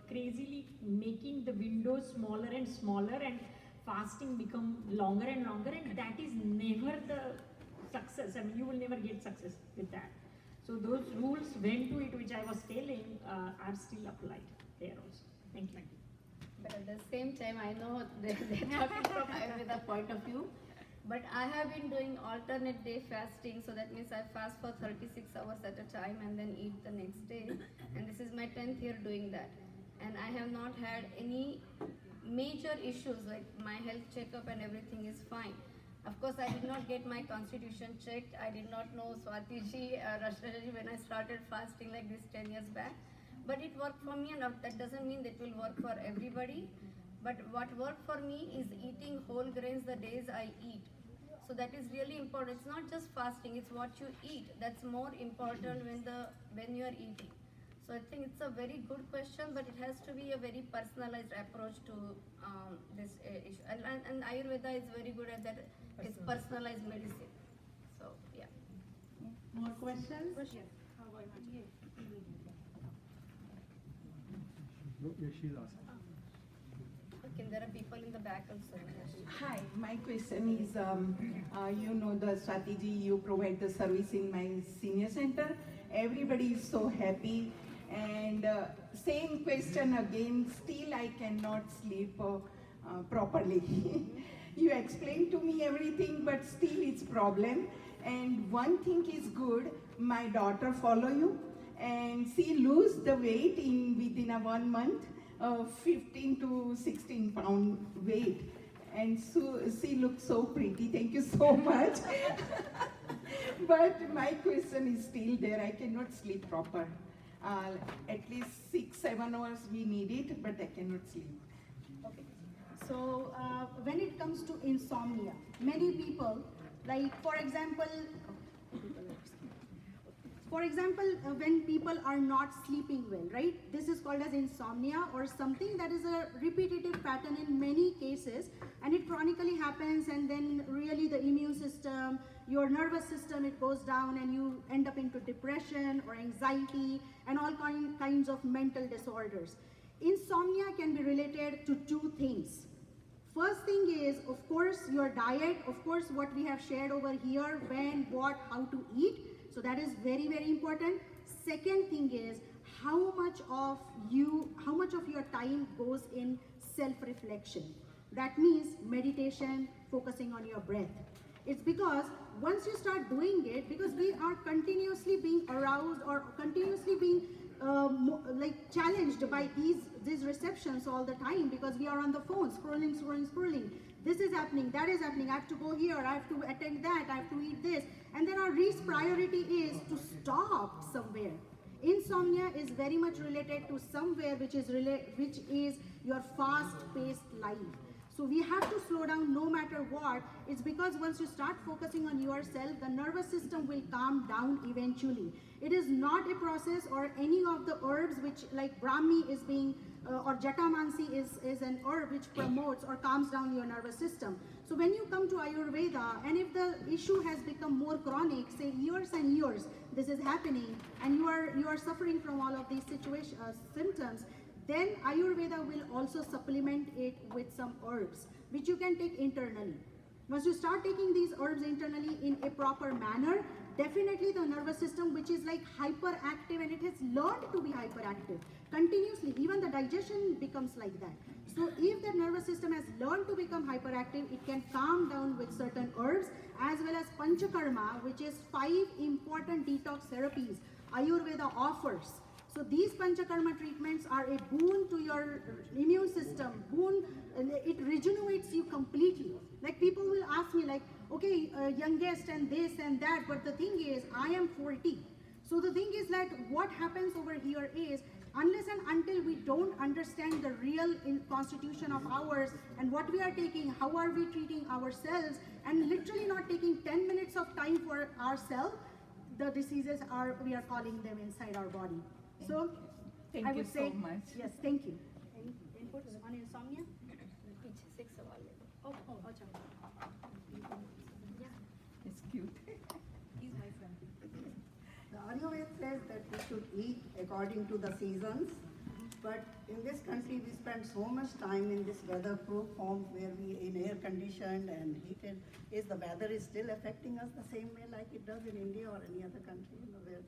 crazily making the windows smaller and smaller and fasting become longer and longer, and that is never the success. I mean, you will never get success with that. So those rules, when to eat, which I was telling, are still applied there also. Thank you. But at the same time, I know they're talking from Ayurveda point of view. But I have been doing alternate day fasting, so that means I fast for 36 hours at a time and then eat the next day. And this is my 10th year doing that. And I have not had any major issues, like my health checkup and everything is fine. Of course, I did not get my constitution checked. I did not know Swatiji, Rashtraji when I started fasting like this 10 years back. But it worked for me, and that doesn't mean that it will work for everybody. But what worked for me is eating whole grains the days I eat. So that is really important. It's not just fasting, it's what you eat. That's more important when you are eating. So I think it's a very good question, but it has to be a very personalized approach to this issue. And Ayurveda is very good at that. It's personalized medicine. So yeah. More questions? No, yeah, she's asking. Okay, there are people in the back also. Hi, my question is, you know the Swatiji, you provide the service in my senior center. Everybody is so happy, and same question again, still I cannot sleep properly. You explained to me everything, but still it's problem. And one thing is good, my daughter follow you, and she lose the weight within a 1 month. 15 to 16 pound weight, and so she looks so pretty. Thank you so much. But my question is still there. I cannot sleep proper. At least 6-7 hours we need it, but I cannot sleep. Okay. So when it comes to insomnia, many people, like for example, when people are not sleeping well, right? This is called as insomnia, or something that is a repetitive pattern in many cases, and it chronically happens, and then really the immune system, your nervous system, it goes down and you end up into depression or anxiety and all kinds of mental disorders. Insomnia can be related to two things. First thing is, of course, your diet, of course, what we have shared over here, when, what, how to eat. So that is very, very important. Second thing is how much of your time goes in self-reflection. That means meditation, focusing on your breath. It's because once you start doing it, because we are continuously being aroused or continuously being like challenged by these receptions all the time, because we are on the phone scrolling. This is happening, that is happening, I have to go here, I have to attend that, I have to eat this. And then our least priority is to stop somewhere. Insomnia is very much related to somewhere which is your fast-paced life. So we have to slow down no matter what. It's because once you start focusing on yourself, the nervous system will calm down eventually. It is not a process or any of the herbs which, like Brahmi is being, or Jatamansi is an herb which promotes or calms down your nervous system. So when you come to Ayurveda, and if the issue has become more chronic, say years and years, this is happening, and you are suffering from all of these symptoms, then Ayurveda will also supplement it with some herbs, which you can take internally. Once you start taking these herbs internally in a proper manner, definitely the nervous system, which is like hyperactive, and it has learned to be hyperactive continuously, even the digestion becomes like that. So if the nervous system has learned to become hyperactive, it can calm down with certain herbs, as well as Panchakarma, which is 5 important detox therapies Ayurveda offers. So these Panchakarma treatments are a boon to your immune system, it regenerates you completely. Like people will ask me like, okay, youngest and this and that, but the thing is, I am 40. So the thing is that what happens over here is, unless and until we don't understand the real constitution of ours and what we are taking, how are we treating ourselves, and literally not taking 10 minutes of time for ourselves, the diseases we are calling them inside our body. So Thank I you would say, so much. yes, thank you. Any input on insomnia? It's cute. He's my friend. The Ayurveda says that we should eat according to the seasons, but in this country we spend so much time in this weatherproof home where we in air conditioned and heated. Is the weather is still affecting us the same way like it does in India or any other country in the world?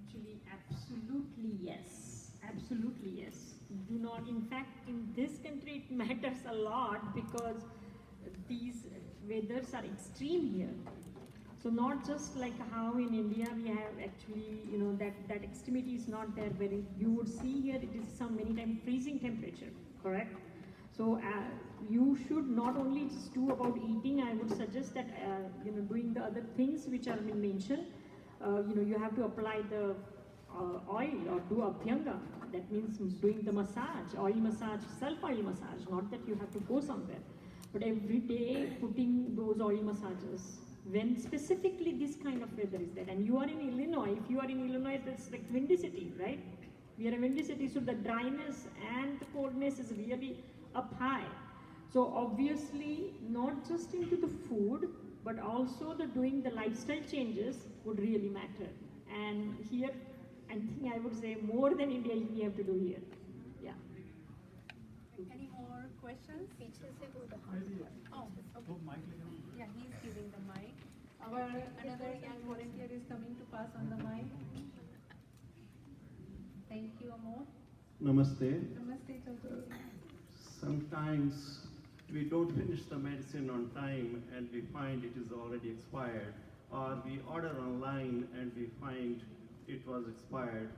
Actually, absolutely yes. Absolutely yes. Do not, in fact, in this country it matters a lot because these weathers are extreme here. So not just like how in India we have actually, that extremity is not there where you would see here it is some many times freezing temperature, correct? So you should not only just do about eating, I would suggest that, doing the other things which are been mentioned. You have to apply the oil or do abhyanga. That means doing the massage, oil massage, self-oil massage, not that you have to go somewhere. But every day putting those oil massages, when specifically this kind of weather is there. And you are in Illinois, if you are in Illinois, that's like windy city, right? We are a windy city, so the dryness and the coldness is really up high. So obviously, not just into the food, but also doing the lifestyle changes would really matter. And here, I think I would say more than India we have to do here. Yeah. Any more questions? Oh, okay. Yeah, he's giving the mic. Another young volunteer is coming to pass on the mic. Thank you, Amol. Namaste. Namaste, Chaudhary. Sometimes we don't finish the medicine on time and we find it is already expired, or we order online and we find it was expired.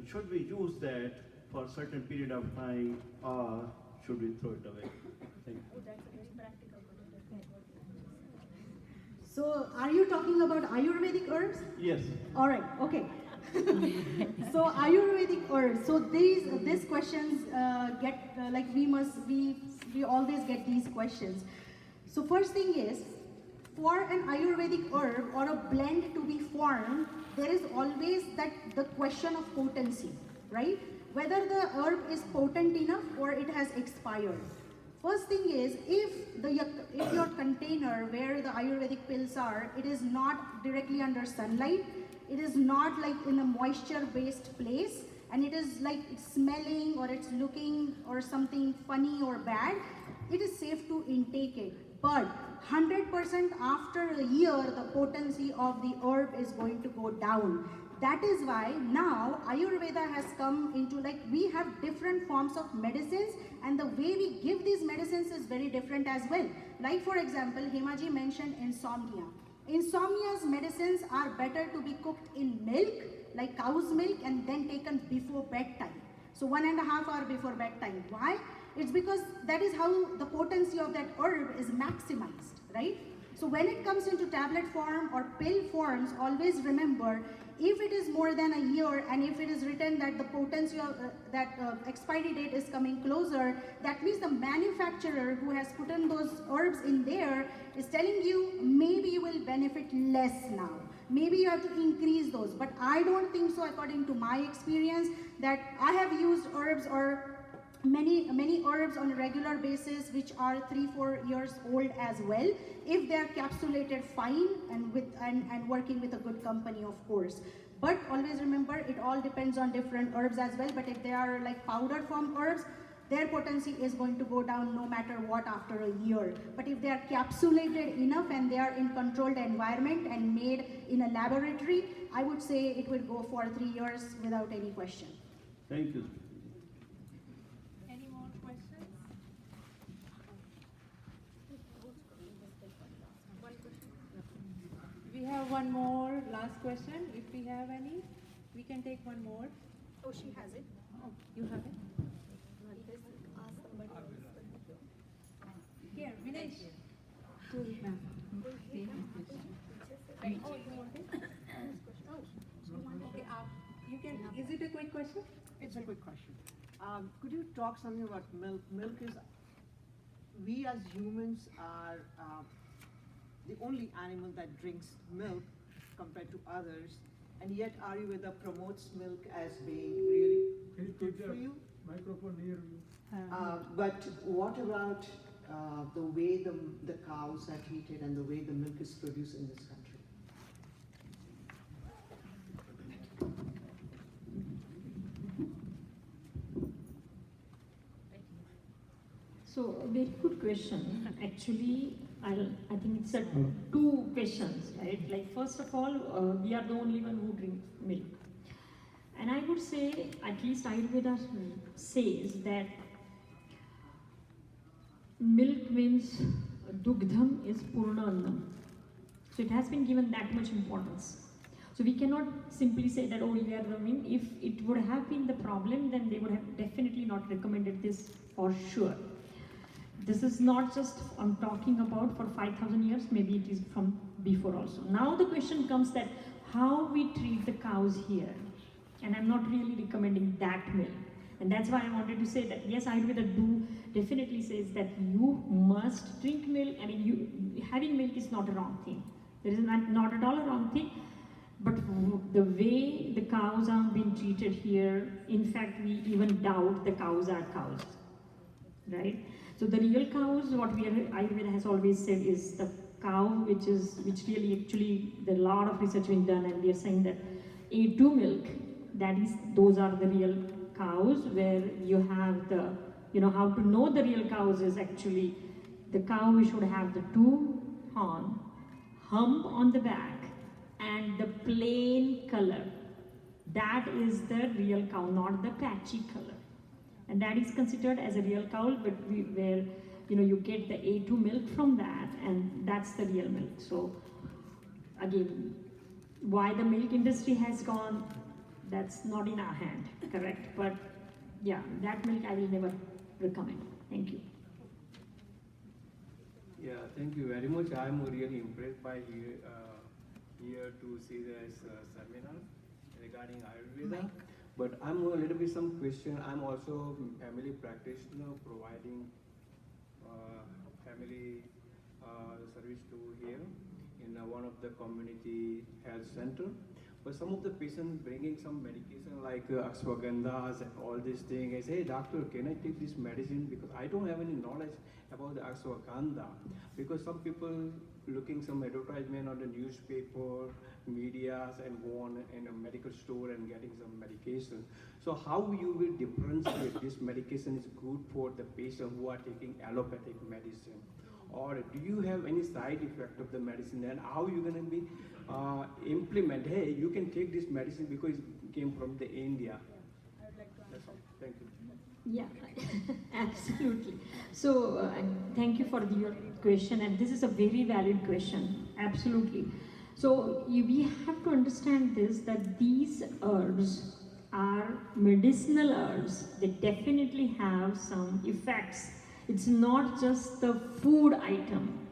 Should we use that for a certain period of time, or should we throw it away? Thank you. Oh, that's a very practical question. So, are you talking about Ayurvedic herbs? Yes. All right. Okay. So Ayurvedic herbs. So these questions get like we always get these questions. So first thing is, for an Ayurvedic herb or a blend to be formed, there is always the question of potency, right? Whether the herb is potent enough or it has expired. First thing is, if your container where the Ayurvedic pills are, it is not directly under sunlight, it is not like in a moisture-based place, and it is like it's smelling or it's looking or something funny or bad, it is safe to intake it. But 100% after a year, the potency of the herb is going to go down. That is why now Ayurveda has come into, like, we have different forms of medicines, and the way we give these medicines is very different as well. Like for example, Hemaji mentioned insomnia. Insomnia's medicines are better to be cooked in milk, like cow's milk and then taken before bedtime. So 1.5 hours before bedtime. Why? It's because that is how the potency of that herb is maximized, right? So when it comes into tablet form or pill forms, always remember, if it is more than a year and if it is written that the potency of expiry date is coming closer, that means the manufacturer who has put in those herbs in there is telling you maybe you will benefit less now. Maybe you have to increase those. But I don't think so, according to my experience, that I have used herbs or many herbs on a regular basis which are 3-4 years old as well, if they are capsulated fine and working with a good company, of course. But always remember, it all depends on different herbs as well. But if they are like powdered form herbs, their potency is going to go down no matter what after a year. But if they are capsulated enough and they are in controlled environment and made in a laboratory, I would say it will go for 3 years without any question. Thank you. Any more questions? We have one more last question. If we have any, we can take one more. Oh, she has it. Oh, you have it? Here, Vinesh. Right. Oh, you want it? Okay, you can, is it a quick question? It's a quick question. Could you talk something about milk? Milk is, we as humans are the only animal that drinks milk compared to others, and yet Ayurveda promotes milk as being really good for you. Microphone near you. But what about the way the cows are treated and the way the milk is produced in this country? So, very good question. Actually, I think it's two questions, right? Like, first of all, we are the only one who drink milk. And I would say, at least Ayurveda says that milk means dugdham is purna annam. So it has been given that much importance. So we cannot simply say that, oh, we are running. If it would have been the problem, then they would have definitely not recommended this for sure. This is not just I'm talking about for 5,000 years, maybe it is from before also. Now the question comes that how we treat the cows here. And I'm not really recommending that milk. And that's why I wanted to say that, yes, Ayurveda definitely says that you must drink milk. I mean, having milk is not a wrong thing. There is not at all a wrong thing. But the way the cows are being treated here, in fact, we even doubt the cows are cows, right? So the real cows, what Ayurveda has always said is the cow, which really actually, there are a lot of research being done, and we are saying that A2 milk, those are the real cows, where you have the, how to know the real cows is actually, the cow should have the 2 horn, hump on the back, and the plain color. That is the real cow, not the patchy color. And that is considered as a real cow, but where you get the A2 milk from that, and that's the real milk. So again, why the milk industry has gone, that's not in our hand, correct? But yeah, that milk I will never recommend. Thank you. Yeah, thank you very much. I'm really impressed by here to see this seminar regarding Ayurveda. But I'm a little bit some question. I'm also family practitioner providing family service to here in one of the community health center. But some of the patients bringing some medication like ashwagandhas and all these things. I say, hey, doctor, can I take this medicine? Because I don't have any knowledge about the ashwagandha. Because some people looking some advertisement on the newspaper, medias, and go on in a medical store and getting some medication. So how you will differentiate this medication is good for the patient who are taking allopathic medicine? Or do you have any side effect of the medicine, and how you're going to be implement, hey, you can take this medicine because it came from the India. That's all. Thank you. Yeah, absolutely. So thank you for your question, and this is a very valid question, absolutely. So we have to understand this, that these herbs are medicinal herbs. They definitely have some effects. It's not just the food item,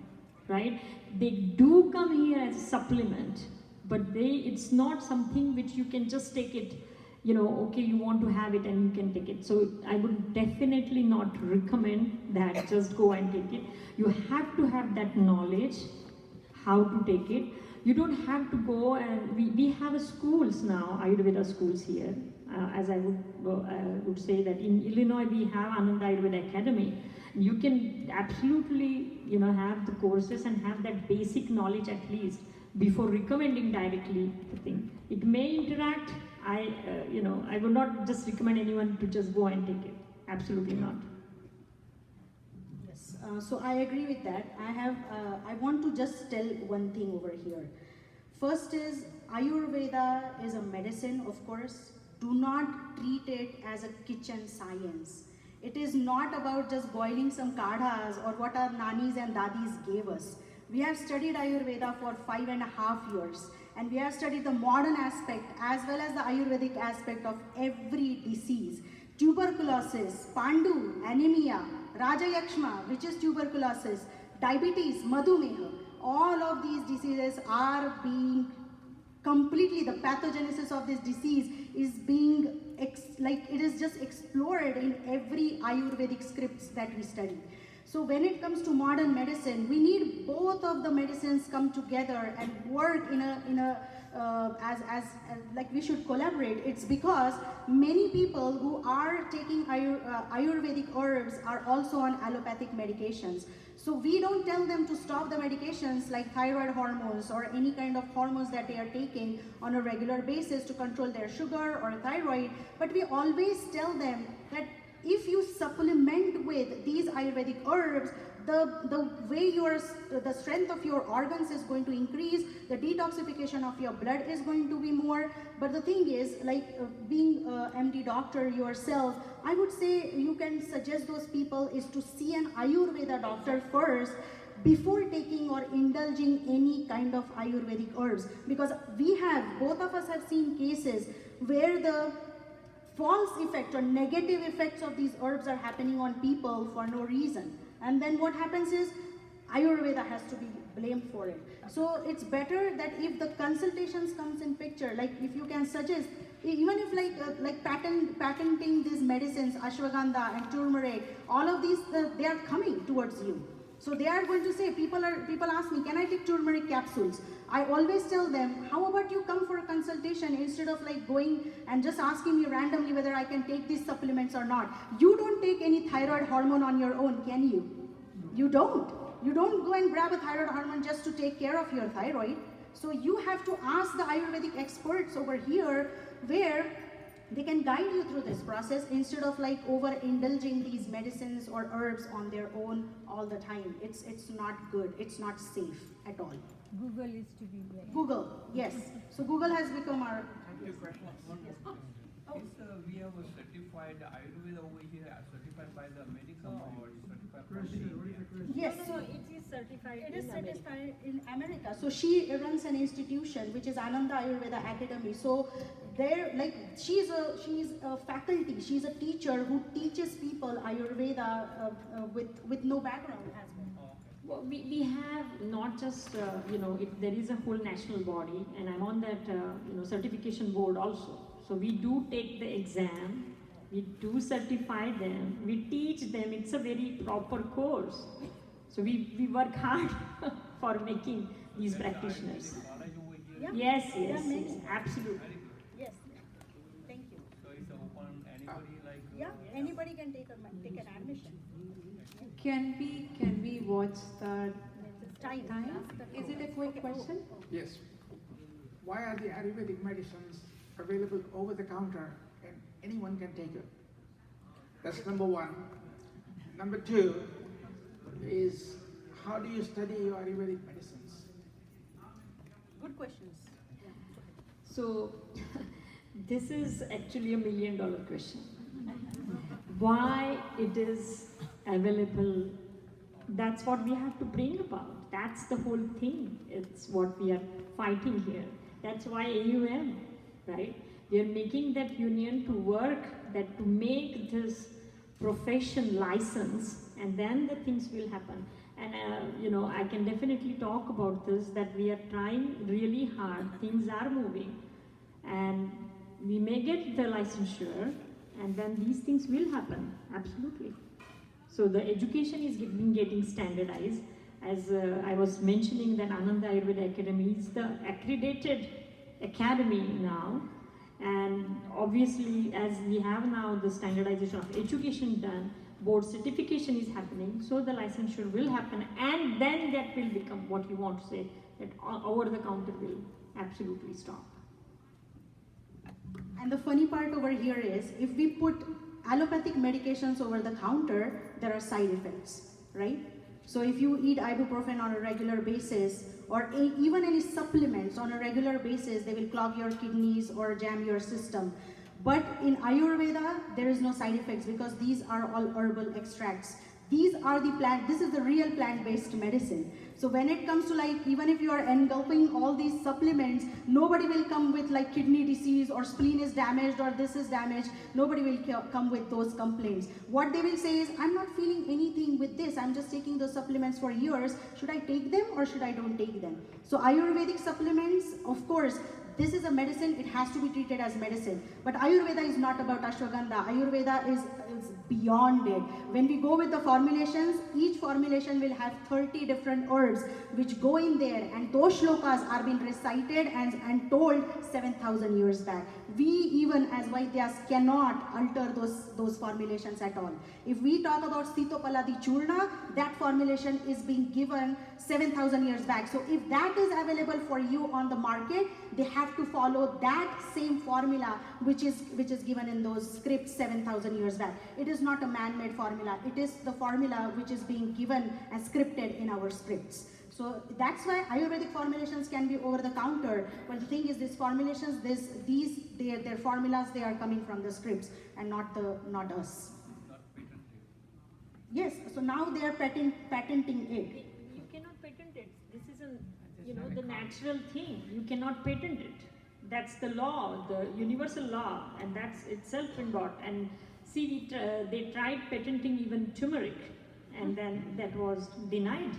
right? They do come here as a supplement, but it's not something which you can just take it, you know, okay, you want to have it and you can take it. So I would definitely not recommend that, just go and take it. You have to have that knowledge, how to take it. You don't have to go, and we have schools now, Ayurveda schools here. As I would say that in Illinois we have Ananda Ayurveda Academy. You can absolutely, you know, have the courses and have that basic knowledge at least before recommending directly the thing. It may interact. I would not just recommend anyone to just go and take it. Absolutely not. Yes, so I agree with that. I want to just tell one thing over here. First is, Ayurveda is a medicine, of course. Do not treat it as a kitchen science. It is not about just boiling some kadhas or what our nannies and dadis gave us. We have studied Ayurveda for 5.5 years, and we have studied the modern aspect as well as the Ayurvedic aspect of every disease. Tuberculosis, Pandu, anemia, Rajayakshma, which is tuberculosis, diabetes, Madhumeha, all of these diseases are being completely, the pathogenesis of this disease is being, it is just explored in every Ayurvedic scripts that we study. So when it comes to modern medicine, we need both of the medicines come together and work like we should collaborate. It's because many people who are taking Ayurvedic herbs are also on allopathic medications. So we don't tell them to stop the medications like thyroid hormones or any kind of hormones that they are taking on a regular basis to control their sugar or thyroid, but we always tell them that if you supplement with these Ayurvedic herbs, the way the strength of your organs is going to increase, the detoxification of your blood is going to be more. But the thing is, being a MD doctor yourself, I would say you can suggest those people is to see an Ayurveda doctor first before taking or indulging any kind of Ayurvedic herbs. Because both of us have seen cases where the false effect or negative effects of these herbs are happening on people for no reason. And then what happens is Ayurveda has to be blamed for it. So it's better that if the consultations comes in picture, like if you can suggest, even if patenting these medicines, ashwagandha and turmeric, all of these, they are coming towards you. So they are going to say, people ask me, can I take turmeric capsules? I always tell them, how about you come for a consultation instead of going and just asking me randomly whether I can take these supplements or not. You don't take any thyroid hormone on your own, can you? You don't. You don't go and grab a thyroid hormone just to take care of your thyroid. So you have to ask the Ayurvedic experts over here where they can guide you through this process instead of over-indulging these medicines or herbs on their own all the time. It's not good. It's not safe at all. Google is to be blamed. Google, yes. So Google has become our... Yes. We have a certified Ayurveda over here, certified by the medical or certified by the... Yes. No, it is certified. It is certified in America. So she runs an institution which is Ananda Ayurveda Academy. So there, she's a faculty. She's a teacher who teaches people Ayurveda with no background as well. Well, we have not just, there is a whole national body, and I'm on that, certification board also. So we do take the exam, we do certify them, we teach them. It's a very proper course. So we work hard for making these practitioners. Yeah. Yes, Yeah, absolutely. Yes. Thank you. So it's open, anybody Yeah, anybody can take an admission. Can we watch the Time? Is it a quick question? Yes. Why are the Ayurvedic medicines available over the counter and anyone can take it? That's number one. Number two is, how do you study your Ayurvedic medicines? Good questions. So this is actually $1 million question. Why it is available, that's what we have to bring about. That's the whole thing. It's what we are fighting here. That's why AUM, right? We are making that union to work, that to make this profession license, and then the things will happen. And I can definitely talk about this, that we are trying really hard. Things are moving, and we may get the licensure, and then these things will happen, absolutely. So the education is getting standardized. As I was mentioning, that Ananda Ayurveda Academy is the accredited academy now, and obviously as we have now the standardization of education done, board certification is happening, so the licensure will happen, and then that will become what you want to say, that over the counter will absolutely stop. And the funny part over here is, if we put allopathic medications over the counter, there are side effects, right? So if you eat ibuprofen on a regular basis, or even any supplements on a regular basis, they will clog your kidneys or jam your system. But in Ayurveda, there is no side effects, because these are all herbal extracts. These are the this is the real plant-based medicine. So when it comes to, like, even if you are engulfing all these supplements, nobody will come with like kidney disease or spleen is damaged or this is damaged. Nobody will come with those complaints. What they will say is, I'm not feeling anything with this. I'm just taking those supplements for years. Should I take them or should I don't take them? So Ayurvedic supplements, of course, this is a medicine, it has to be treated as medicine. But Ayurveda is not about ashwagandha. Ayurveda is beyond it. When we go with the formulations, each formulation will have 30 different herbs which go in there, and those shlokas are being recited and told 7,000 years back. We even as Vaidyas cannot alter those formulations at all. If we talk about Sitopaladi Churna, that formulation is being given 7,000 years back. So if that is available for you on the market, they have to follow that same formula which is given in those scripts 7,000 years back. It is not a man-made formula. It is the formula which is being given and scripted in our scripts. So that's why Ayurvedic formulations can be over the counter. But the thing is, these formulations, their formulas, they are coming from the scripts and not us. Yes. So now they are patenting it. You cannot patent it. This is the natural thing. You cannot patent it. That's the law, the universal law, and that's itself been brought. And see, they tried patenting even turmeric, and then that was denied.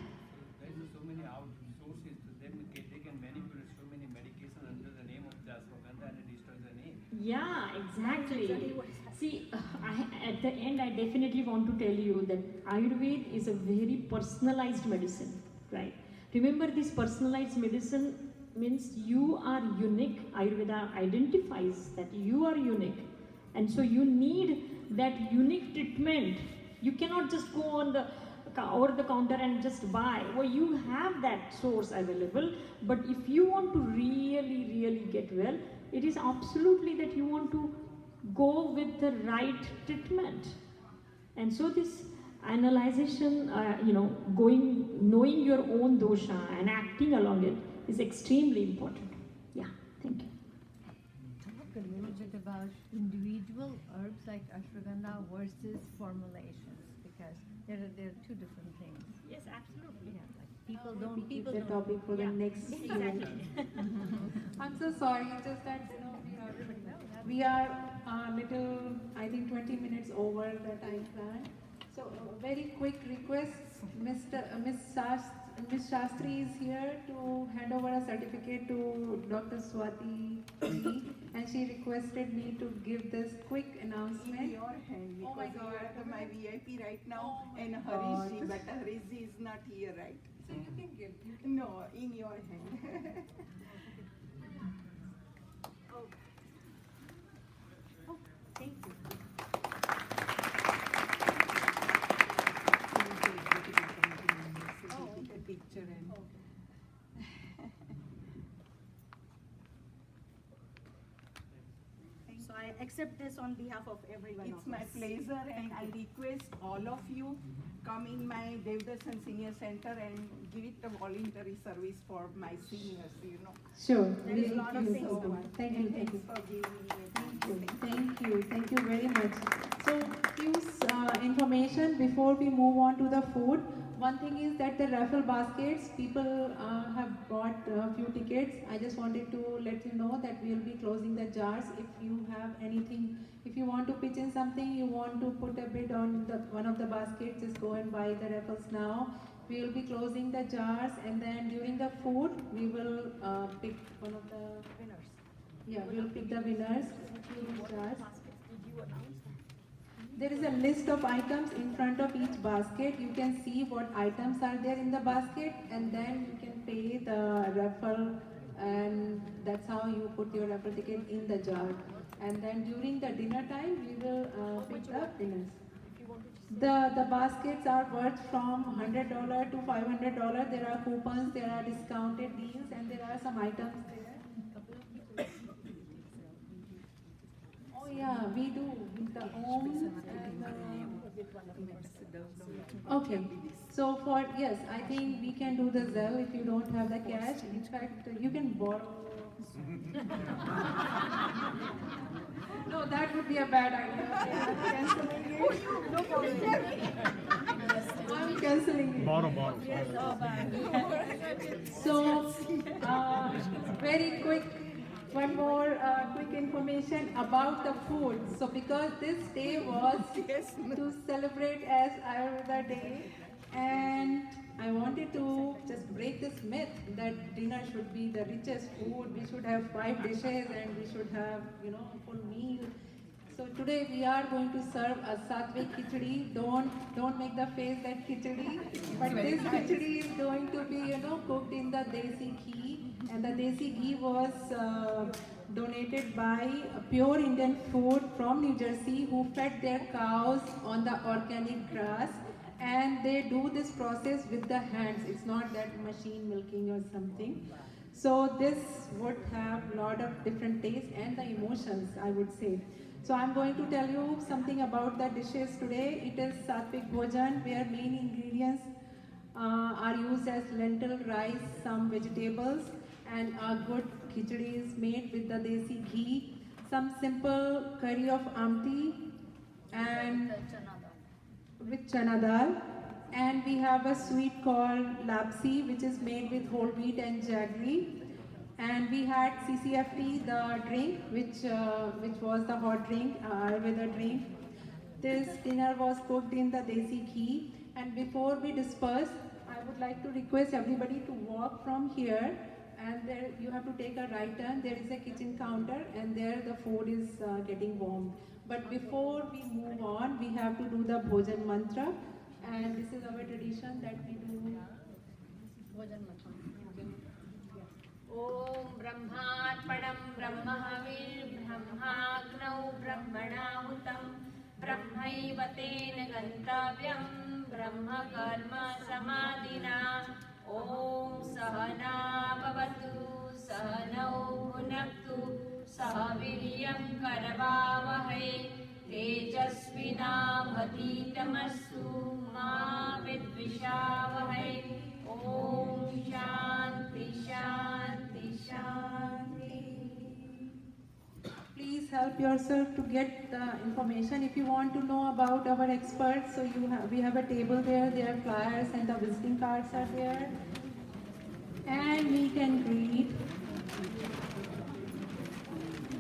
There's so many outsources to them, they can manipulate so many medications under the name of the ashwagandha, and it destroys the name. Yeah, exactly. See, at the end, I definitely want to tell you that Ayurveda is a very personalized medicine, right? Remember, this personalized medicine means you are unique. Ayurveda identifies that you are unique, and so you need that unique treatment. You cannot just go on over the counter and just buy. Well, you have that source available, but if you want to really get well, it is absolutely that you want to go with the right treatment. And so this analyzation, knowing your own dosha and acting along it is extremely important. Yeah, thank you. Talk a little bit about individual herbs like ashwagandha versus formulations, because there are two different things. Yes, absolutely. Yeah, like people don't Keep the topic for the next Exactly. I'm so sorry, it's just that we are a little, I think 20 minutes over the time plan. So very quick request, Miss Shastri is here to hand over a certificate to Dr. Swati Ji, and she requested me to give this quick announcement. In your hand, because Oh my you God. are my VIP right now, Oh my and God. Harish ji, but Harish ji is not here, right? So you can give. No, in your hand. Thank you. The picture and. So I accept this on behalf of everyone. It's my pleasure, and I request all of you come in my Devdarshan Senior Center and give it a voluntary service for my seniors, Sure. There is a lot of things to do. Thank you. Thanks for giving me Thank you very much. So few information before we move on to the food. one thing is that the raffle baskets, people have bought a few tickets. I just wanted to let you know that we will be closing the jars. If you have anything, if you want to pitch in something, you want to put a bid on one of the baskets, just go and buy the raffles now. We will be closing the jars, and then during the food, we will pick one of the winners. Yeah, we will pick the winners. Jars. There is a list of items in front of each basket. You can see what items are there in the basket, and then you can pay the raffle, and that's how you put your raffle ticket in the jar. And then during the dinner time, we will pick the winners. The baskets are worth from $100 to $500. There are coupons, there are discounted deals, and there are some items there. Oh yeah, we do the homes and okay. So for yes, I think we can do the Zelle if you don't have the cash. In fact, you can borrow. No, that would be a bad idea. I'm cancelling it. Borrow. So, very quick, one more quick information about the food. So, because this day was to celebrate as Ayurveda Day, and I wanted to just break this myth that dinner should be the richest food. We should have 5 dishes and we should have, full meal. So today we are going to serve a sattvic khichdi. Don't make the face that khichdi, but this khichdi is going to be, cooked in the desi ghee, and the desi ghee was donated by Pure Indian Food from New Jersey, who fed their cows on the organic grass. And they do this process with the hands. It's not that machine milking or something. So this would have a lot of different tastes and the emotions, I would say. So I'm going to tell you something about the dishes today. It is Sattvic Bhojan, where main ingredients are used as lentil, rice, some vegetables, and a good khichdi is made with the desi ghee, some simple curry of amti, and with chana dal, and we have a sweet called lapsi, which is made with whole wheat and jaggery, and we had CCFT, the drink, which was the hot drink, Ayurveda drink. This dinner was cooked in the desi ghee, and before we disperse, I would like to request everybody to walk from here, and there you have to take a right turn. There is a kitchen counter, and there the food is getting warmed. But before we move on, we have to do the Bhojan Mantra, and this is our tradition that we do. Bhojan Mantra. Om Brahmarpanam Brahmavir Brahmagnau Brahmanahutam Brahmaiva Tena Gantavyam Brahma Karma Samadhina Om Sahana Bhavatu Sahanau Bhunaktu Sahaviryam Karavavahai Tejasvinavaditamastu Ma Vidvishavahai Om Shanti Shanti Shanti. Please help yourself to get the information. If you want to know about our experts, so we have a table there, there are flyers and the visiting cards are there. And we can